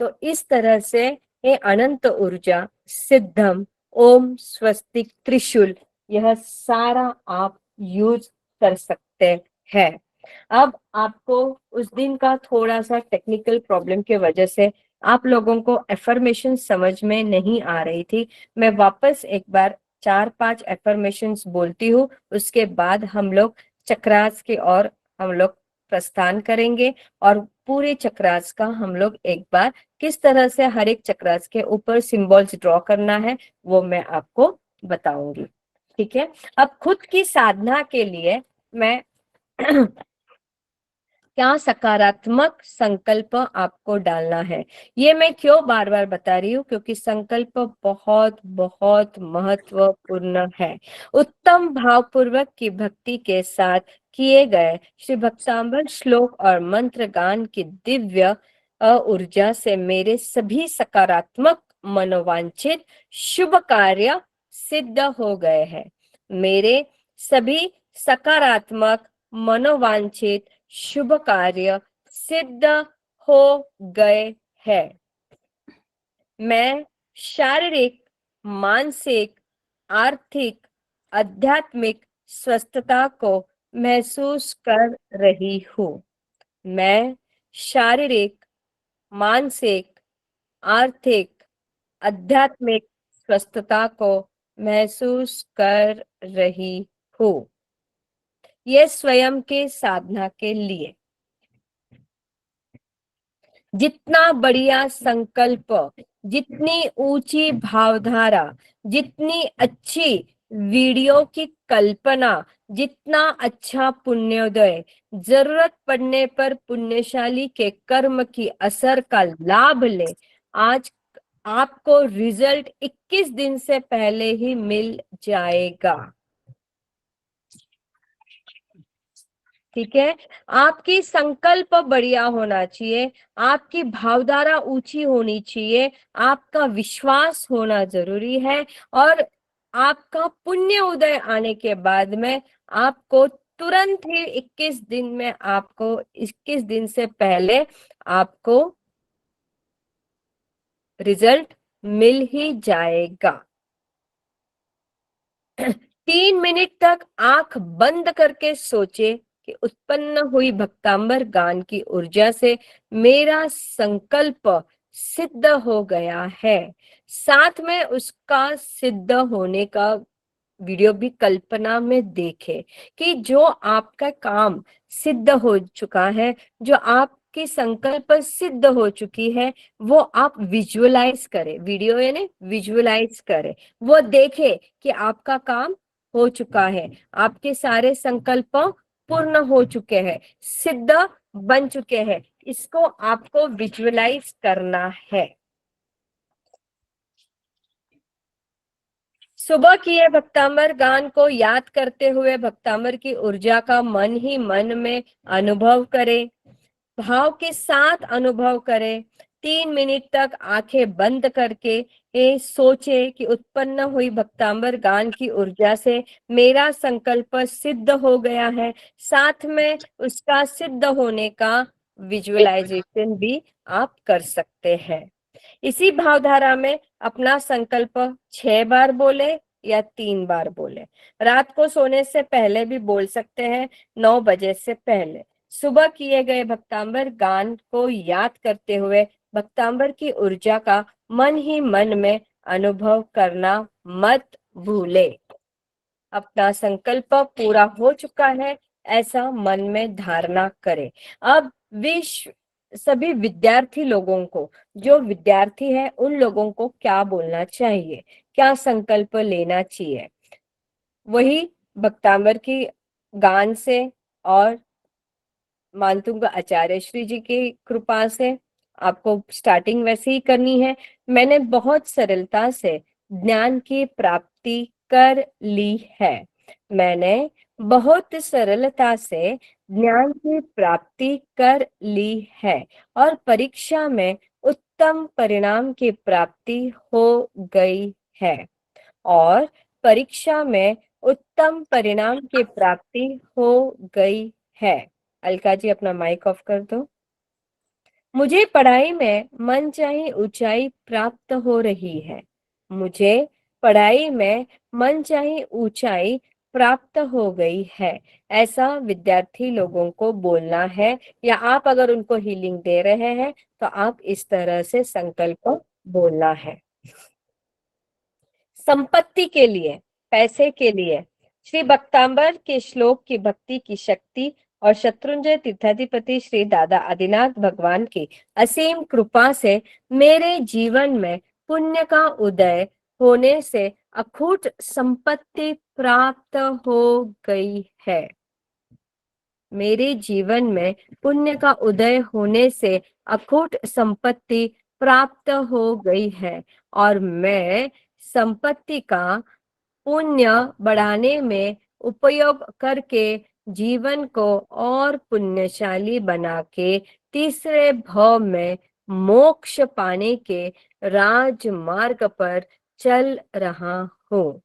तो इस तरह से ये अनंत ऊर्जा, सिद्धम, ओम, स्वस्तिक, त्रिशूल, यह सारा आप यूज कर सकते हैं। अब आपको उस दिन का थोड़ा सा टेक्निकल प्रॉब्लम के वजह से आप लोगों को एफर्मेशन समझ में नहीं आ रही थी। मैं वापस एक बार 4-5 एफर्मेशंस बोलती हूँ, उसके बाद हम लोग चक्रास की ओर हम लोग प्रस्थान करेंगे, और पूरे चक्रास का हम लोग एक बार किस तरह से हर एक चक्रास के ऊपर सिंबल्स ड्रॉ करना है वो मैं आपको बताऊंगी। ठीक है, अब खुद की साधना के लिए मैं क्या सकारात्मक संकल्प आपको डालना है, ये मैं क्यों बार बार बता रही हूँ, क्योंकि संकल्प बहुत बहुत महत्वपूर्ण है। उत्तम भावपूर्वक की भक्ति के साथ किए गए श्री भक्तांबर श्लोक और मंत्र गान की दिव्य ऊर्जा से मेरे सभी सकारात्मक मनोवांछित शुभ कार्य सिद्ध हो गए हैं। मेरे सभी सकारात्मक मनोवांछित शुभ कार्य सिद्ध हो गए हैं। मैं शारीरिक, मानसिक, आर्थिक, आध्यात्मिक स्वस्थता को महसूस कर रही हूँ। मैं शारीरिक, मानसिक, आर्थिक, आध्यात्मिक स्वस्थता को महसूस कर रही हूँ। ये स्वयं के साधना के लिए जितना बढ़िया संकल्प, जितनी ऊंची भावधारा, जितनी अच्छी वीडियो की कल्पना, जितना अच्छा पुण्योदय, जरूरत पड़ने पर पुण्यशाली के कर्म की असर का लाभ ले। आज आपको रिजल्ट 21 दिन से पहले ही मिल जाएगा। ठीक है, आपकी संकल्प बढ़िया होना चाहिए, आपकी भावधारा ऊंची होनी चाहिए, आपका विश्वास होना जरूरी है, और आपका पुण्य उदय आने के बाद में आपको तुरंत ही 21 दिन में, आपको 21 दिन से पहले आपको रिजल्ट मिल ही जाएगा। 3 मिनट तक आंख बंद करके सोचे कि उत्पन्न हुई भक्तांबर गान की ऊर्जा से मेरा संकल्प सिद्ध हो गया है। साथ में उसका सिद्ध होने का वीडियो भी कल्पना में देखे कि जो आपका काम सिद्ध हो चुका है, जो आपकी संकल्प सिद्ध हो चुकी है, वो आप विजुअलाइज करें, वीडियो यानी विजुअलाइज करें, वो देखे कि आपका काम हो चुका है, आपके सारे संकल्प पूर्ण हो चुके हैं, सिद्ध बन चुके हैं। इसको आपको विजुअलाइज करना है। सुबह किए भक्तामर गान को याद करते हुए भक्तामर की ऊर्जा का मन ही मन में अनुभव करें, भाव के साथ अनुभव करें। 3 मिनट तक आंखें बंद करके ये सोचे कि उत्पन्न हुई भक्तांबर गान की ऊर्जा से मेरा संकल्प सिद्ध हो गया है। साथ में उसका सिद्ध होने का विजुअलाइजेशन भी आप कर सकते हैं। इसी भावधारा में अपना संकल्प 6 बार बोले या 3 बार बोले। रात को सोने से पहले भी बोल सकते हैं, 9 बजे से पहले। सुबह किए गए भक्तांबर गान को याद करते हुए भक्तांबर की ऊर्जा का मन ही मन में अनुभव करना मत भूले। अपना संकल्प पूरा हो चुका है ऐसा मन में धारणा करें। अब विश्व सभी विद्यार्थी लोगों को, जो विद्यार्थी है उन लोगों को क्या बोलना चाहिए, क्या संकल्प लेना चाहिए, वही भक्तांबर की गान से और मानतुंग आचार्य श्री जी की कृपा से आपको स्टार्टिंग वैसे ही करनी है। मैंने बहुत सरलता से ज्ञान की प्राप्ति कर ली है। मैंने बहुत सरलता से ज्ञान की प्राप्ति कर ली है और परीक्षा में उत्तम परिणाम की प्राप्ति हो गई है। और परीक्षा में उत्तम परिणाम की प्राप्ति हो गई है। अलका जी अपना माइक ऑफ कर दो। मुझे पढ़ाई में मनचाही ऊंचाई प्राप्त हो रही है। मुझे पढ़ाई में मनचाही ऊंचाई प्राप्त हो गई है। ऐसा विद्यार्थी लोगों को बोलना है, या आप अगर उनको हीलिंग दे रहे हैं तो आप इस तरह से संकल्प बोलना है। संपत्ति के लिए, पैसे के लिए श्री भक्तांबर के श्लोक की भक्ति की शक्ति और शत्रुंजय तीर्थाधिपति श्री दादा आदिनाथ भगवान की असीम कृपा से मेरे जीवन में पुण्य का उदय होने से अखूट संपत्ति प्राप्त हो गई है। मेरे जीवन में पुण्य का उदय होने से अखूट संपत्ति प्राप्त हो गई है और मैं संपत्ति का पुण्य बढ़ाने में उपयोग करके जीवन को और पुण्यशाली बना के तीसरे भाव में मोक्ष पाने के राजमार्ग पर चल रहा हूँ।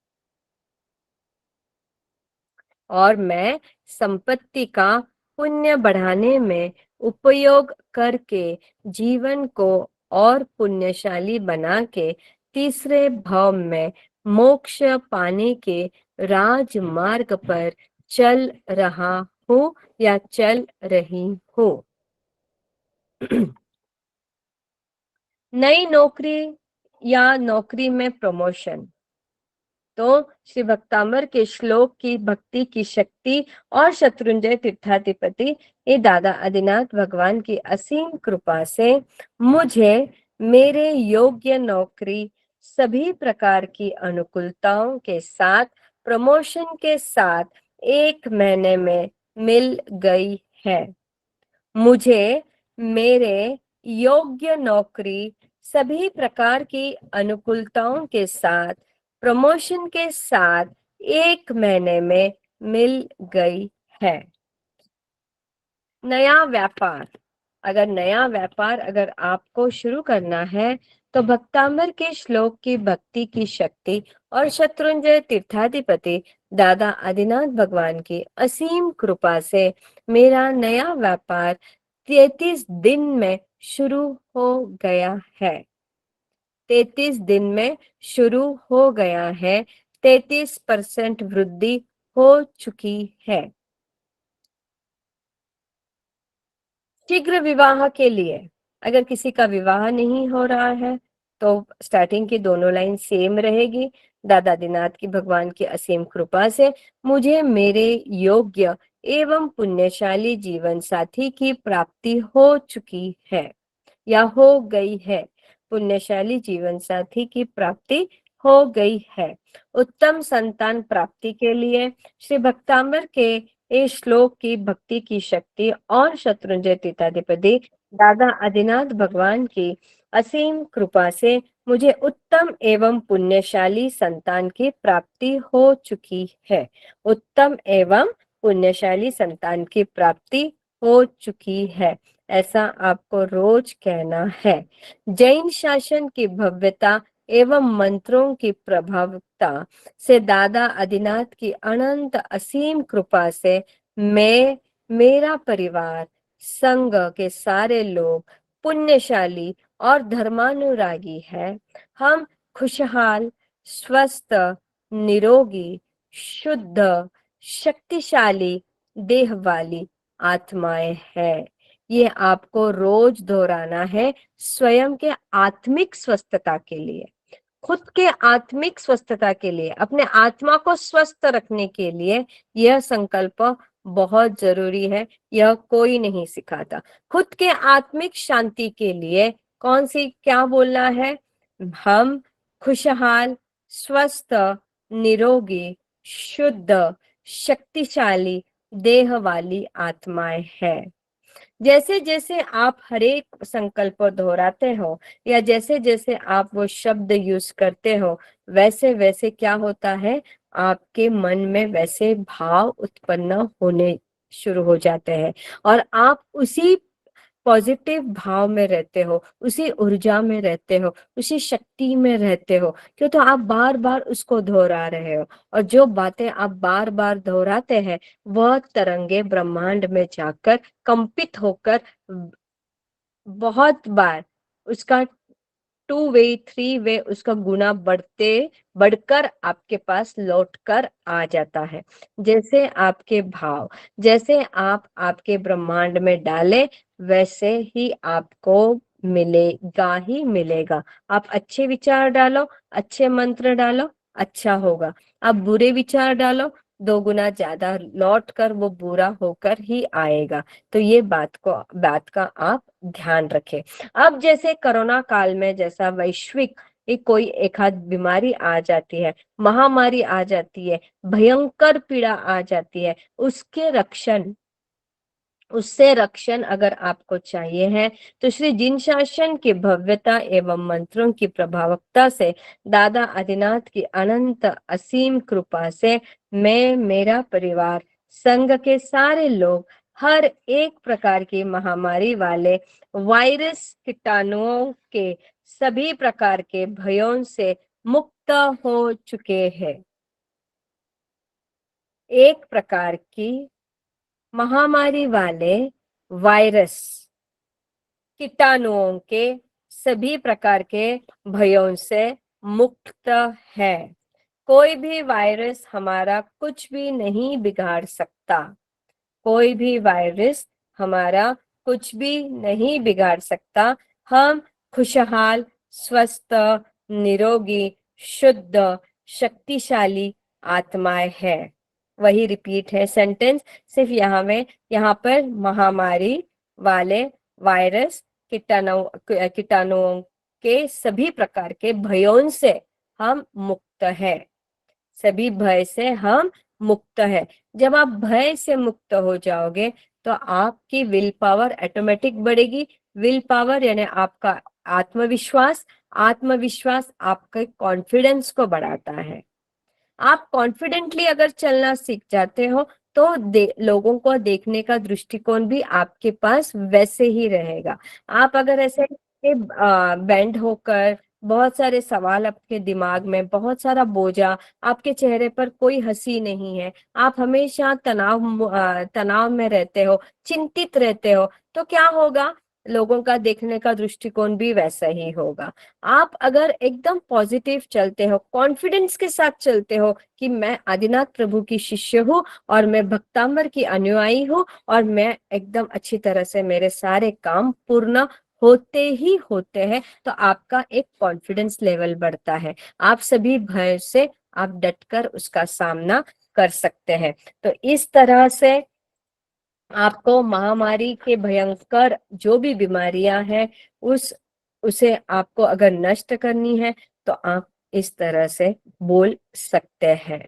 और मैं संपत्ति का पुण्य बढ़ाने में उपयोग करके जीवन को और पुण्यशाली बना के तीसरे भाव में मोक्ष पाने के राजमार्ग पर चल रहा हूँ या चल रही हूँ। नई नौकरी या नौकरी में प्रमोशन, तो श्री भक्तांबर के श्लोक की भक्ति की शक्ति और शत्रुंजय तीर्थाधिपति ये दादा आदिनाथ भगवान की असीम कृपा से मुझे मेरे योग्य नौकरी सभी प्रकार की अनुकूलताओं के साथ प्रमोशन के साथ 1 महीने में मिल गई है। मुझे मेरे योग्य नौकरी सभी प्रकार की अनुकूलताओं के साथ प्रमोशन के साथ 1 महीने में मिल गई है। नया व्यापार, अगर आपको शुरू करना है तो भक्तांबर के श्लोक की भक्ति की शक्ति और शत्रुंजय तीर्थाधिपति दादा आदिनाथ भगवान की असीम कृपा से मेरा नया व्यापार 33 दिन में शुरू हो गया है। 33 दिन में शुरू हो गया है। 33% वृद्धि हो चुकी है। शीघ्र विवाह के लिए, अगर किसी का विवाह नहीं हो रहा है तो स्टार्टिंग की दोनों लाइन सेम रहेगी। दादा दीनाथ की भगवान की असीम कृपा से मुझे मेरे योग्य एवं पुण्यशाली जीवन साथी की प्राप्ति हो चुकी है या हो गई है। पुण्यशाली जीवन साथी की प्राप्ति हो गई है। उत्तम संतान प्राप्ति के लिए श्री भक्तांबर के इस श्लोक की भक्ति की शक्ति और शत्रुंजय तीर्थाधिपति दादा आदिनाथ भगवान की असीम कृपा से मुझे उत्तम एवं पुण्यशाली संतान की प्राप्ति हो चुकी है। उत्तम एवं पुण्यशाली संतान की प्राप्ति हो चुकी है, ऐसा आपको रोज कहना है। जैन शासन की भव्यता एवं मंत्रों की प्रभावता से दादा आदिनाथ की अनंत असीम कृपा से मैं, मेरा परिवार, संघ के सारे लोग पुण्यशाली और धर्मानुरागी है। हम खुशहाल, स्वस्थ, निरोगी, शुद्ध, शक्तिशाली देह वाली आत्माएं हैं। ये आपको रोज दोहराना है स्वयं के आत्मिक स्वस्थता के लिए, खुद के आत्मिक स्वस्थता के लिए, अपने आत्मा को स्वस्थ रखने के लिए यह संकल्प बहुत जरूरी है। यह कोई नहीं सिखाता। खुद के आत्मिक शांति के लिए क्या बोलना है? हम खुशहाल, स्वस्थ, निरोगी, शुद्ध, शक्तिशाली देह वाली आत्माएं हैं। जैसे जैसे आप हर एक संकल्प को दोहराते हो या जैसे जैसे आप वो शब्द यूज करते हो, वैसे वैसे क्या होता है, आपके मन में वैसे भाव उत्पन्न होने शुरू हो जाते हैं और आप उसी पॉजिटिव भाव में रहते हो, उसी ऊर्जा में रहते हो, उसी शक्ति में रहते हो, क्यों तो आप बार बार उसको दोहरा रहे हो। और जो बातें आप बार बार दोहराते हैं वह तरंगे ब्रह्मांड में जाकर कंपित होकर बहुत बार उसका 2 वे 3 वे उसका गुना बढ़कर आपके पास लौट कर आ जाता है। जैसे आपके भाव, जैसे आप आपके ब्रह्मांड में डाले, वैसे ही आपको मिलेगा ही मिलेगा। आप अच्छे विचार डालो, अच्छे मंत्र डालो, अच्छा होगा। आप बुरे विचार डालो, 2 गुना ज्यादा लौट कर वो बुरा होकर ही आएगा। तो ये बात का आप ध्यान रखें। अब जैसे कोरोना काल में जैसा वैश्विक कोई एक आध बीमारी आ जाती है, महामारी आ जाती है, भयंकर पीड़ा आ जाती है, उससे रक्षण अगर आपको चाहिए है तो श्री जिन शासन की भव्यता एवं मंत्रों की प्रभावकता से, दादा आदिनाथ की अनंत असीम कृपा से मैं, मेरा परिवार, संघ के सारे लोग हर एक प्रकार की महामारी वाले वायरस कीटाणुओं के सभी प्रकार के भयों से मुक्त हो चुके हैं। एक प्रकार की महामारी वाले वायरस कीटाणुओं के सभी प्रकार के भयों से मुक्त है। कोई भी वायरस हमारा कुछ भी नहीं बिगाड़ सकता। कोई भी वायरस हमारा कुछ भी नहीं बिगाड़ सकता। हम खुशहाल, स्वस्थ, निरोगी, शुद्ध, शक्तिशाली आत्माएं हैं। वही रिपीट है सेंटेंस, सिर्फ यहाँ पर महामारी वाले वायरस कीटाणुओं के सभी प्रकार के भयों से हम मुक्त है। सभी भय से हम मुक्त है। जब आप भय से मुक्त हो जाओगे तो आपकी विल पावर ऑटोमेटिक बढ़ेगी। विल पावर यानी आपका आत्मविश्वास, आत्मविश्वास आपके कॉन्फिडेंस को बढ़ाता है। आप कॉन्फिडेंटली अगर चलना सीख जाते हो तो लोगों को देखने का दृष्टिकोण भी आपके पास वैसे ही रहेगा। आप अगर ऐसे बैंड होकर बहुत सारे सवाल आपके दिमाग में, बहुत सारा बोझा, आपके चेहरे पर कोई हंसी नहीं है, आप हमेशा तनाव में रहते हो, चिंतित रहते हो, तो क्या होगा, लोगों का देखने का दृष्टिकोण भी वैसा ही होगा। आप अगर एकदम पॉजिटिव चलते हो, कॉन्फिडेंस के साथ चलते हो कि मैं आदिनाथ प्रभु की शिष्य हूँ और मैं भक्तांबर की अनुयायी हूँ और मैं एकदम अच्छी तरह से मेरे सारे काम पूर्ण होते ही होते हैं, तो आपका एक कॉन्फिडेंस लेवल बढ़ता है। आप सभी भय से आप डटकर उसका सामना कर सकते हैं। तो इस तरह से आपको महामारी के भयंकर जो भी बीमारियां हैं उसे आपको अगर नष्ट करनी है तो आप इस तरह से बोल सकते हैं।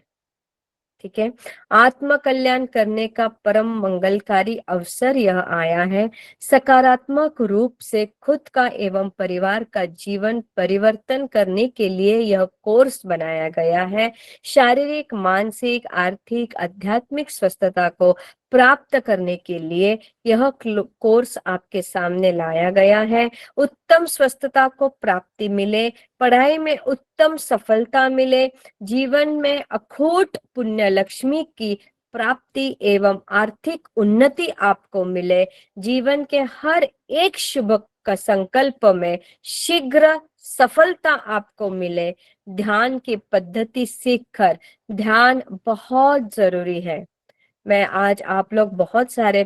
ठीक है। आत्म कल्याण करने का परम मंगलकारी अवसर यह आया है। सकारात्मक रूप से खुद का एवं परिवार का जीवन परिवर्तन करने के लिए यह कोर्स बनाया गया है। शारीरिक, मानसिक, आर्थिक, आध्यात्मिक स्वस्थता को प्राप्त करने के लिए यह कोर्स आपके सामने लाया गया है। उत्तम स्वस्थता को प्राप्ति मिले, पढ़ाई में उत्तम सफलता मिले, जीवन में अखूट पुण्य लक्ष्मी की प्राप्ति एवं आर्थिक उन्नति आपको मिले, जीवन के हर एक शुभ का संकल्प में शीघ्र सफलता आपको मिले। ध्यान की पद्धति सीखकर, ध्यान बहुत जरूरी है। मैं आज आप लोग बहुत सारे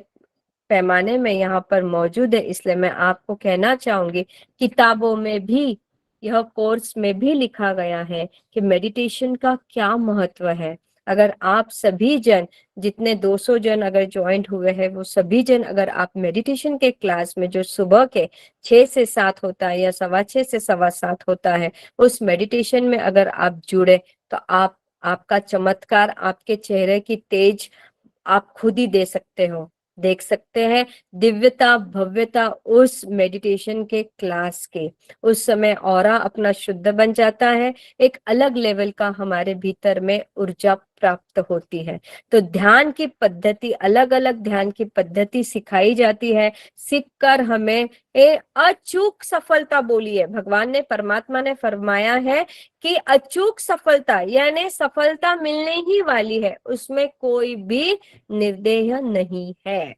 पैमाने में यहाँ पर मौजूद है, इसलिए मैं आपको कहना चाहूंगी, किताबों में भी यह कोर्स में भी लिखा गया है कि मेडिटेशन का क्या महत्व है। अगर आप सभी जन, जितने 200 जन अगर ज्वाइंट हुए हैं, वो सभी जन अगर आप मेडिटेशन के क्लास में जो सुबह के 6 से 7 होता है या 6:15 से 7:15 होता है, उस मेडिटेशन में अगर आप जुड़े तो आप आपका चमत्कार, आपके चेहरे की तेज आप खुद ही दे सकते हो, देख सकते हैं। दिव्यता, भव्यता उस मेडिटेशन के क्लास के, उस समय ऑरा अपना शुद्ध बन जाता है, एक अलग लेवल का हमारे भीतर में ऊर्जा प्राप्त होती है। तो ध्यान की पद्धति, अलग अलग ध्यान की पद्धति सिखाई जाती है। सीखकर हमें अचूक सफलता, बोलिए, भगवान ने, परमात्मा ने फरमाया है कि अचूक सफलता यानी सफलता मिलने ही वाली है, उसमें कोई भी निर्देय नहीं है,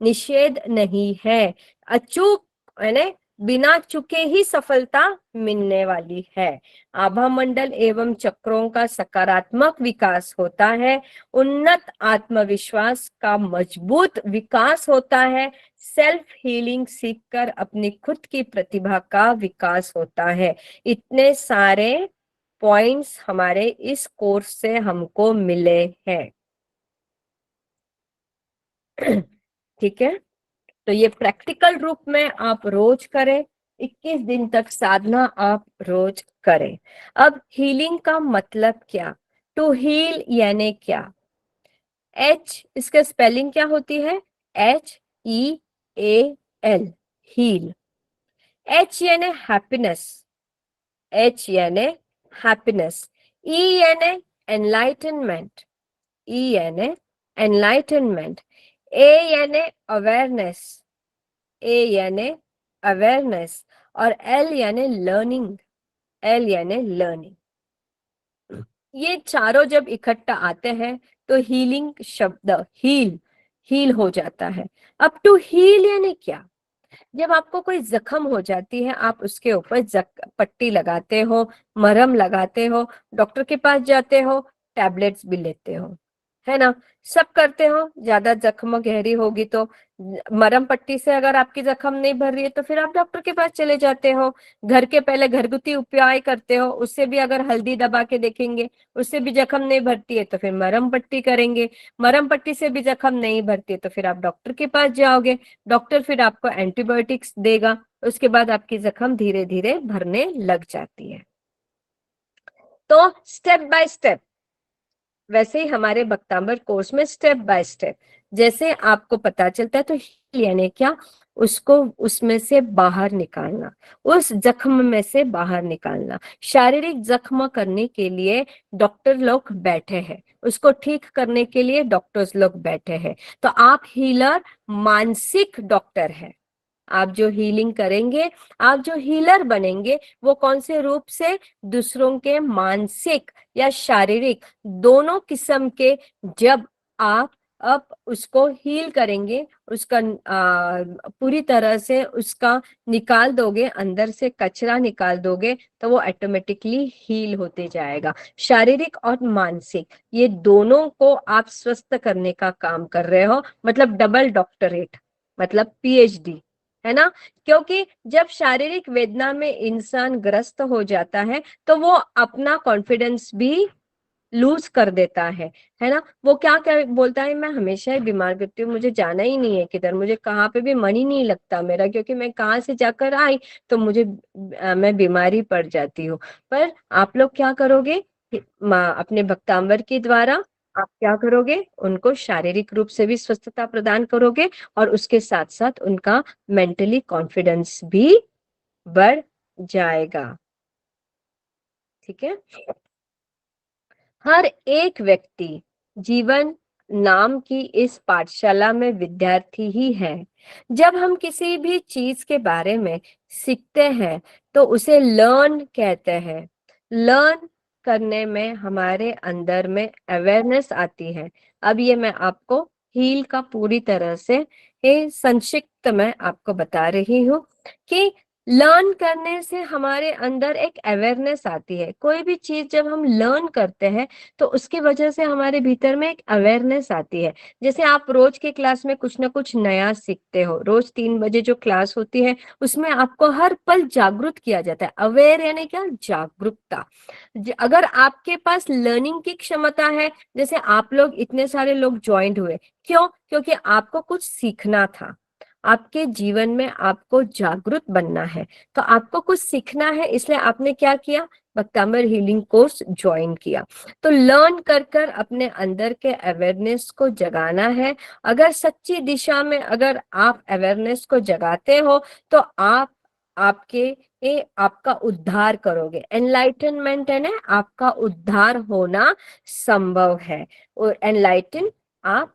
निषेध नहीं है। अचूक यानी बिना चुके ही सफलता मिलने वाली है। आभा मंडल एवं चक्रों का सकारात्मक विकास होता है, उन्नत आत्मविश्वास का मजबूत विकास होता है, सेल्फ हीलिंग सीखकर अपनी खुद की प्रतिभा का विकास होता है। इतने सारे पॉइंट्स हमारे इस कोर्स से हमको मिले हैं। ठीक है, तो ये प्रैक्टिकल रूप में आप रोज करें, 21 दिन तक साधना आप रोज करें। अब हीलिंग का मतलब क्या? टू हील यानी क्या? एच, इसका स्पेलिंग क्या होती है? HEAL, heal. एच यानी हैप्पीनेस, एच यानी हैप्पीनेस। ई यानी एनलाइटनमेंट, ई यानी एनलाइटनमेंट। ए यानी अवेयरनेस, ए यानी अवेयरनेस। और एल यानी लर्निंग, एल यानी लर्निंग। ये चारों जब इकट्ठा आते हैं तो हीलिंग शब्द, हील हो जाता है। अब टू हील यानी क्या? जब आपको कोई जख्म हो जाती है, आप उसके ऊपर पट्टी लगाते हो, मरहम लगाते हो, डॉक्टर के पास जाते हो, टैबलेट्स भी लेते हो, है ना, सब करते हो। ज्यादा जख्म गहरी होगी तो मरहम पट्टी से अगर आपकी जख्म नहीं भर रही है तो फिर आप डॉक्टर के पास चले जाते हो। घर के पहले घरगुती उपाय करते हो, उससे भी अगर हल्दी दबा के देखेंगे उससे भी जख्म नहीं भरती है तो फिर मरहम पट्टी करेंगे, मरहम पट्टी से भी जख्म नहीं भरती है तो फिर आप डॉक्टर के पास जाओगे, डॉक्टर फिर आपको एंटीबायोटिक्स देगा, उसके बाद आपकी जख्म धीरे धीरे भरने लग जाती है। तो स्टेप बाय स्टेप, वैसे ही हमारे भक्तांबर कोर्स में स्टेप बाय स्टेप जैसे आपको पता चलता है, तो हील यानी क्या? उसको उसमें से बाहर निकालना, उस जख्म में से बाहर निकालना। शारीरिक जख्म करने के लिए डॉक्टर लोग बैठे हैं, उसको ठीक करने के लिए डॉक्टर्स लोग बैठे हैं। तो आप हीलर मानसिक डॉक्टर है। आप जो हीलिंग करेंगे, आप जो हीलर बनेंगे, वो कौन से रूप से? दूसरों के मानसिक या शारीरिक दोनों किस्म के, जब आप अब उसको हील करेंगे, उसका पूरी तरह से उसका निकाल दोगे, अंदर से कचरा निकाल दोगे, तो वो ऑटोमेटिकली हील होते जाएगा। शारीरिक और मानसिक ये दोनों को आप स्वस्थ करने का काम कर रहे हो, मतलब डबल डॉक्टरेट, मतलब PhD, है ना। क्योंकि जब शारीरिक वेदना में इंसान ग्रस्त हो जाता है तो वो अपना कॉन्फिडेंस भी लूज कर देता है ना। वो क्या कर बोलता है, मैं हमेशा ही बीमार करती हूँ, मुझे जाना ही नहीं है किधर, मुझे कहाँ पे भी मन ही नहीं लगता मेरा, क्योंकि मैं कहाँ से जाकर आई तो मुझे मैं बीमारी पड़ जाती हूँ। पर आप लोग क्या करोगे? अपने भक्तांबर के द्वारा आप क्या करोगे? उनको शारीरिक रूप से भी स्वस्थता प्रदान करोगे और उसके साथ साथ उनका मेंटली कॉन्फिडेंस भी बढ़ जाएगा। ठीक है, हर एक व्यक्ति जीवन नाम की इस पाठशाला में विद्यार्थी ही है। जब हम किसी भी चीज के बारे में सीखते हैं तो उसे लर्न कहते हैं। लर्न करने में हमारे अंदर में अवेयरनेस आती है। अब ये मैं आपको हील का पूरी तरह से संक्षिप्त में आपको बता रही हूँ कि लर्न करने से हमारे अंदर एक अवेयरनेस आती है। कोई भी चीज जब हम लर्न करते हैं तो उसकी वजह से हमारे भीतर में एक अवेयरनेस आती है। जैसे आप रोज के क्लास में कुछ ना कुछ नया सीखते हो, रोज 3 बजे जो क्लास होती है उसमें आपको हर पल जागरूक किया जाता है। अवेयर यानी क्या? जागरूकता। अगर आपके पास लर्निंग की क्षमता है, जैसे आप लोग इतने सारे लोग ज्वाइंट हुए, क्यों? क्योंकि आपको कुछ सीखना था, आपके जीवन में आपको जागरूक बनना है, तो आपको कुछ सीखना है, इसलिए आपने क्या किया? कमर हीलिंग कोर्स ज्वाइन किया। तो लर्न कर कर अपने अंदर के अवेयरनेस को जगाना है। अगर सच्ची दिशा में अगर आप अवेयरनेस को जगाते हो तो आप आपका उद्धार करोगे। एनलाइटनमेंट है ना, आपका उद्धार होना संभव है। और एनलाइटन आप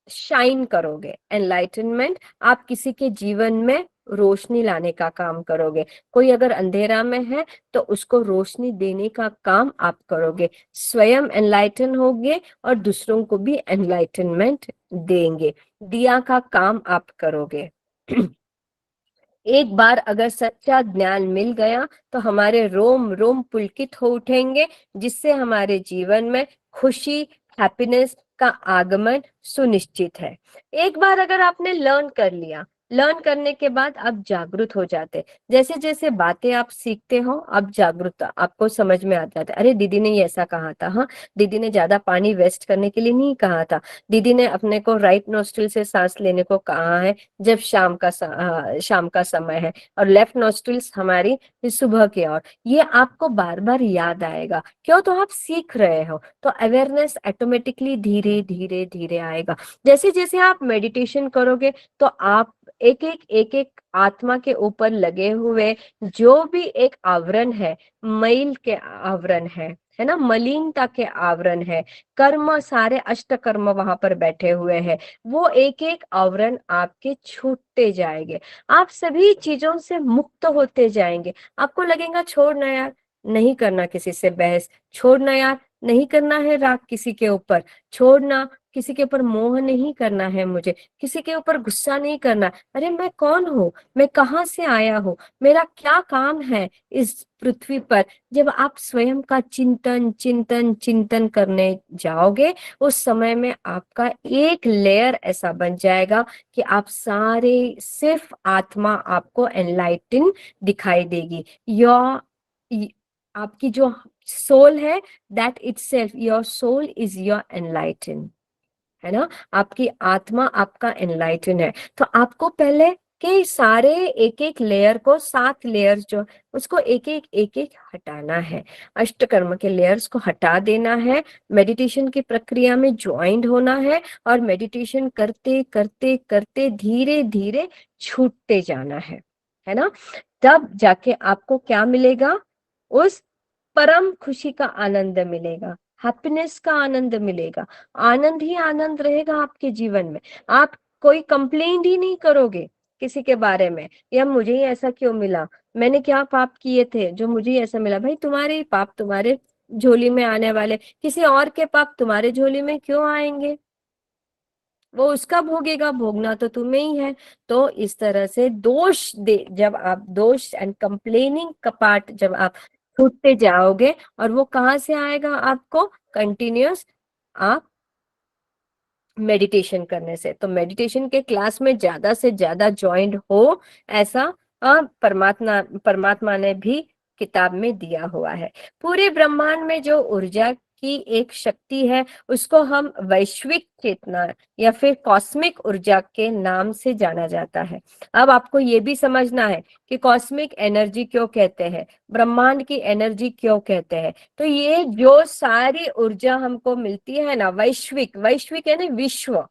शाइन करोगे। एनलाइटनमेंट आप किसी के जीवन में रोशनी लाने का काम करोगे। कोई अगर अंधेरा में है तो उसको रोशनी देने का काम आप करोगे। स्वयं एनलाइटन होगे और दूसरों को भी एनलाइटनमेंट देंगे। दिया का काम आप करोगे। एक बार अगर सच्चा ज्ञान मिल गया तो हमारे रोम रोम पुलकित हो उठेंगे, जिससे हमारे जीवन में खुशी, हैप्पीनेस का आगमन सुनिश्चित है। एक बार अगर आपने लर्न कर लिया, लर्न करने के बाद आप जागरूक हो जाते। जैसे जैसे बातें आप सीखते हो आप जागरूकता आपको समझ में आ जाता है। अरे दीदी ने ये ऐसा कहा था, हाँ दीदी ने ज्यादा पानी वेस्ट करने के लिए नहीं कहा था, दीदी ने अपने को राइट नोस्ट्रिल से सांस लेने को कहा है जब शाम का समय है, और लेफ्ट नोस्ट्रिल्स हमारी सुबह की ओर। ये आपको बार बार याद आएगा। क्यों? तो आप सीख रहे हो, तो अवेयरनेस ऑटोमेटिकली धीरे धीरे धीरे आएगा। जैसे जैसे आप मेडिटेशन करोगे तो आप एक एक आत्मा के ऊपर लगे हुए जो भी एक आवरण है, मैल के आवरण है ना, मलिनता के आवरण है, कर्म सारे अष्ट कर्म वहां पर बैठे हुए हैं, वो एक एक आवरण आपके छूटते जाएंगे। आप सभी चीजों से मुक्त होते जाएंगे। आपको लगेगा छोड़ना यार, नहीं करना किसी से बहस, छोड़ना यार, नहीं करना है राग किसी के ऊपर, छोड़ना, किसी के ऊपर मोह नहीं करना है, मुझे किसी के ऊपर गुस्सा नहीं करना। अरे मैं कौन हूँ, मैं कहाँ से आया हूँ, मेरा क्या काम है इस पृथ्वी पर। जब आप स्वयं का चिंतन चिंतन चिंतन करने जाओगे, उस समय में आपका एक लेयर ऐसा बन जाएगा कि आप सारे, सिर्फ आत्मा आपको एनलाइटन दिखाई देगी। योर, आपकी जो सोल है, that itself, your soul is your enlighten, है ना। आपकी आत्मा आपका एनलाइटन है। तो आपको पहले के सारे एक एक लेयर को, 7 लेयर्स जो, उसको एक एक हटाना है। अष्टकर्म के लेयर्स को हटा देना है, मेडिटेशन की प्रक्रिया में ज्वाइंट होना है, और मेडिटेशन करते करते करते धीरे धीरे छूटते जाना है ना। तब जाके आपको क्या मिलेगा? उस परम खुशी का आनंद मिलेगा, हैप्पीनेस का आनंद मिलेगा। आनंद ही आनंद रहेगा आपके जीवन में। आप कोई कंप्लेंट ही नहीं करोगे किसी के बारे में, या मुझे ही ऐसा क्यों मिला, मैंने क्या पाप किए थे जो मुझे ही ऐसा मिला। भाई तुम्हारे ही पाप तुम्हारे झोली में आने वाले, किसी और के पाप तुम्हारे झोली में क्यों आएंगे? वो उसका भोगेगा, भोगना तो तुम्हें ही है। तो इस तरह से दोष दे, जब आप दोष एंड कंप्लेनिंग का पार्ट जब आप छूटते जाओगे, और वो कहाँ से आएगा आपको? कंटिन्यूअस आप मेडिटेशन करने से। तो मेडिटेशन के क्लास में ज्यादा से ज्यादा ज्वाइंट हो, ऐसा परमात्मा परमात्मा ने भी किताब में दिया हुआ है। पूरे ब्रह्मांड में जो ऊर्जा की एक शक्ति है, उसको हम वैश्विक चेतना या फिर कॉस्मिक ऊर्जा के नाम से जाना जाता है। अब आपको ये भी समझना है कि कॉस्मिक एनर्जी क्यों कहते हैं, ब्रह्मांड की एनर्जी क्यों कहते हैं। तो ये जो सारी ऊर्जा हमको मिलती है ना, वैश्विक, वैश्विक है ना विश्व,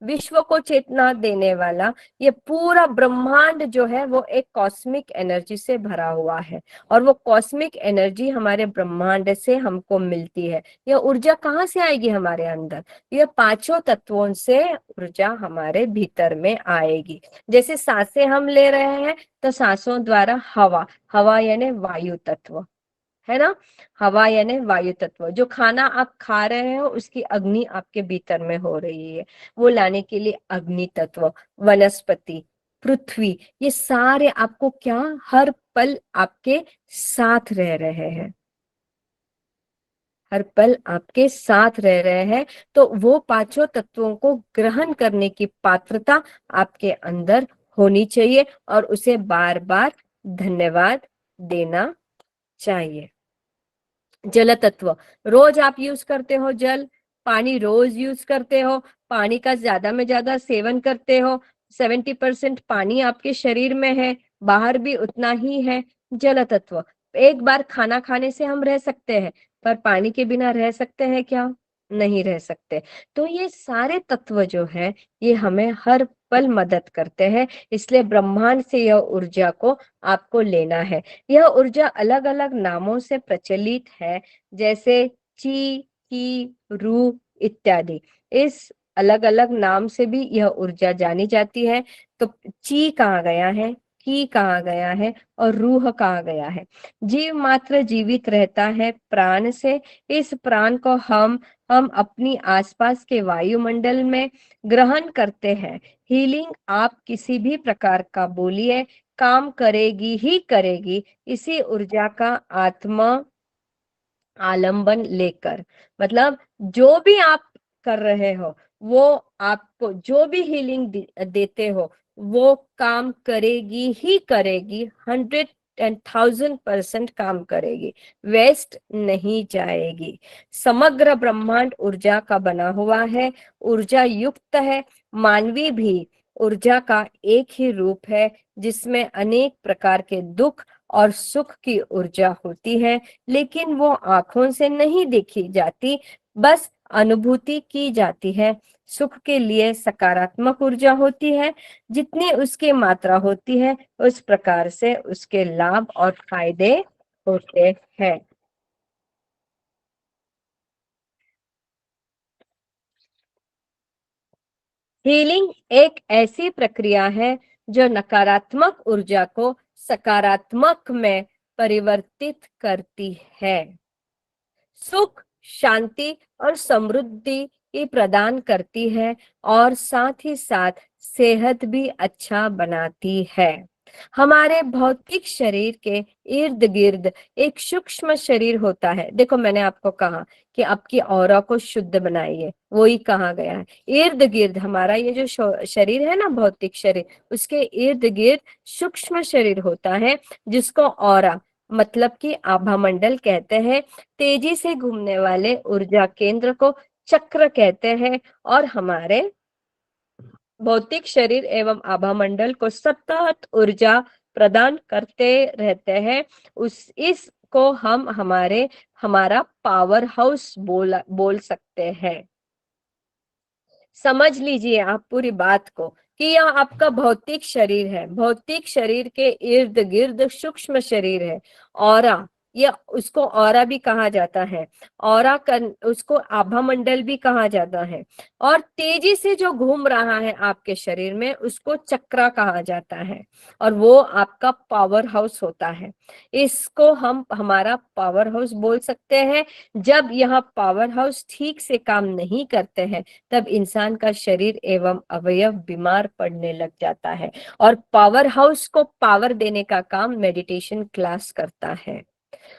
विश्व को चेतना देने वाला ये पूरा ब्रह्मांड जो है वो एक कॉस्मिक एनर्जी से भरा हुआ है। और वो कॉस्मिक एनर्जी हमारे ब्रह्मांड से हमको मिलती है। ये ऊर्जा कहाँ से आएगी हमारे अंदर? ये पांचों तत्वों से ऊर्जा हमारे भीतर में आएगी। जैसे सांसें हम ले रहे हैं तो सांसों द्वारा हवा, हवा यानी वायु तत्व, है ना, हवा यानी वायु तत्व। जो खाना आप खा रहे हो उसकी अग्नि आपके भीतर में हो रही है, वो लाने के लिए अग्नि तत्व, वनस्पति, पृथ्वी, ये सारे आपको क्या, हर पल आपके साथ रह रहे हैं, हर पल आपके साथ रह रहे हैं। तो वो पांचों तत्वों को ग्रहण करने की पात्रता आपके अंदर होनी चाहिए, और उसे बार बार धन्यवाद देना चाहिए। जल तत्व, रोज आप यूज करते हो जल, पानी रोज यूज करते हो, पानी का ज्यादा में ज्यादा सेवन करते हो। 70% पानी आपके शरीर में है, बाहर भी उतना ही है। जल तत्व, एक बार खाना खाने से हम रह सकते हैं, पर पानी के बिना रह सकते हैं क्या? नहीं रह सकते। तो ये सारे तत्व जो है, ये हमें हर पल मदद करते हैं, इसलिए ब्रह्मांड से यह ऊर्जा को आपको लेना है। यह ऊर्जा अलग-अलग नामों से प्रचलित है, जैसे ची, की, रू इत्यादि। इस अलग-अलग नाम से भी यह ऊर्जा जानी जाती है। तो ची कहाँ गया है, की कहाँ गया है और रूह कहाँ गया है? जीव मात्र जीवित रहता है प्राण से। इस प्राण को हम अपनी आसपास के वायुमंडल में ग्रहण करते हैं। हीलिंग आप किसी भी प्रकार का बोलिए, काम करेगी ही करेगी, इसी ऊर्जा का आत्मा आलंबन लेकर। मतलब जो भी आप कर रहे हो, वो आपको जो भी हीलिंग देते हो, वो काम करेगी ही करेगी, 100,000% काम करेगी, वेस्ट नहीं जाएगी। समग्र ब्रह्मांड ऊर्जा का बना हुआ है, ऊर्जा युक्त है। मानवी भी ऊर्जा का एक ही रूप है, जिसमें अनेक प्रकार के दुख और सुख की ऊर्जा होती है, लेकिन वो आंखों से नहीं देखी जाती, बस अनुभूति की जाती है। सुख के लिए सकारात्मक ऊर्जा होती है, जितनी उसकी मात्रा होती है, उस प्रकार से उसके लाभ और फायदे होते हैं। हीलिंग एक ऐसी प्रक्रिया है जो नकारात्मक ऊर्जा को सकारात्मक में परिवर्तित करती है, सुख, शांति और समृद्धि की प्रदान करती है और साथ ही साथ सेहत भी अच्छा बनाती है। हमारे भौतिक शरीर के इर्द गिर्द एक सूक्ष्म शरीर होता है। देखो, मैंने आपको कहा कि आपकी ऑरा को शुद्ध बनाइए, वो ही कहा गया है। इर्द गिर्द हमारा ये जो शरीर है ना, भौतिक शरीर, उसके इर्द गिर्द सूक्ष्म शरीर होता है, जिसको ऑरा मतलब कि आभा मंडल कहते हैं। तेजी से घूमने वाले ऊर्जा केंद्र को चक्र कहते हैं और हमारे भौतिक शरीर एवं आभा मंडल को सतत ऊर्जा प्रदान करते रहते हैं। इसको हम हमारा पावर हाउस बोल सकते हैं। समझ लीजिए आप पूरी बात को कि यह आपका भौतिक शरीर है, भौतिक शरीर के इर्द गिर्द सूक्ष्म शरीर है, ऑरा, या उसको ऑरा भी कहा जाता है, ऑरा उसको आभा मंडल भी कहा जाता है, और तेजी से जो घूम रहा है आपके शरीर में, उसको चक्रा कहा जाता है, और वो आपका पावर हाउस होता है। इसको हम हमारा पावर हाउस बोल सकते हैं। जब यह पावर हाउस ठीक से काम नहीं करते हैं, तब इंसान का शरीर एवं अवयव बीमार पड़ने लग जाता है, और पावर हाउस को पावर देने का काम मेडिटेशन क्लास करता है।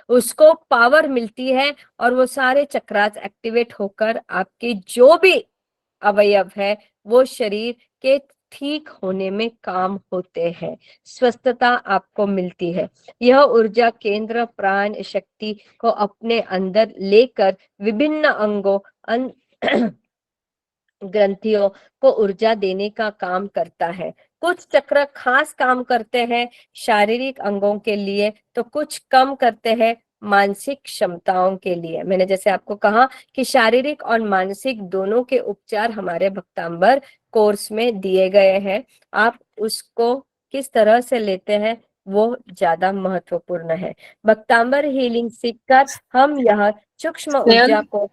उसको पावर मिलती है और वो सारे चक्रास एक्टिवेट होकर आपके जो भी अवयव है, वो शरीर के ठीक होने में काम होते हैं, स्वस्थता आपको मिलती है। यह ऊर्जा केंद्र प्राण शक्ति को अपने अंदर लेकर विभिन्न अंगों ग्रंथियों को ऊर्जा देने का काम करता है। कुछ चक्र खास काम करते हैं शारीरिक अंगों के लिए, तो कुछ कम करते हैं मानसिक क्षमताओं के लिए। मैंने जैसे आपको कहा कि शारीरिक और मानसिक दोनों के उपचार हमारे भक्तांबर कोर्स में दिए गए हैं। आप उसको किस तरह से लेते हैं, वो ज्यादा महत्वपूर्ण है। भक्तांबर हीलिंग सीखकर हम यह सूक्ष्म ऊर्जा को,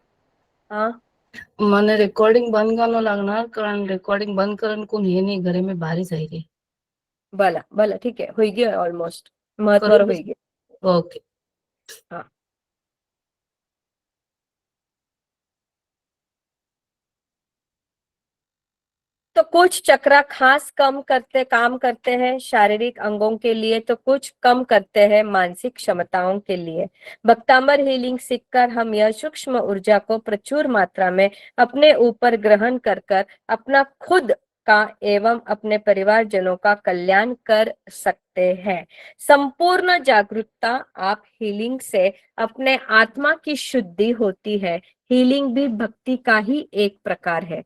हाँ મને રેકોર્ડિંગ બંધ કરવાનું लागणार, कारण रेकॉर्डिंग बंद करून कोण हे नाही, घरे में बारीच आहे रे. भला भला ठीक आहे, होई गया ऑलमोस्ट, महत्वार करू होई गया। ओके. हाँ, तो कुछ चक्रा खास काम करते हैं शारीरिक अंगों के लिए, तो कुछ कम करते हैं मानसिक क्षमताओं के लिए। भक्तांबर हीलिंग सीखकर हम यह सूक्ष्म ऊर्जा को प्रचुर मात्रा में अपने ऊपर ग्रहण कर अपना खुद का एवं अपने परिवारजनों का कल्याण कर सकते हैं। संपूर्ण जागरूकता आप हीलिंग से अपने आत्मा की शुद्धि होती है। हीलिंग भी भक्ति का ही एक प्रकार है।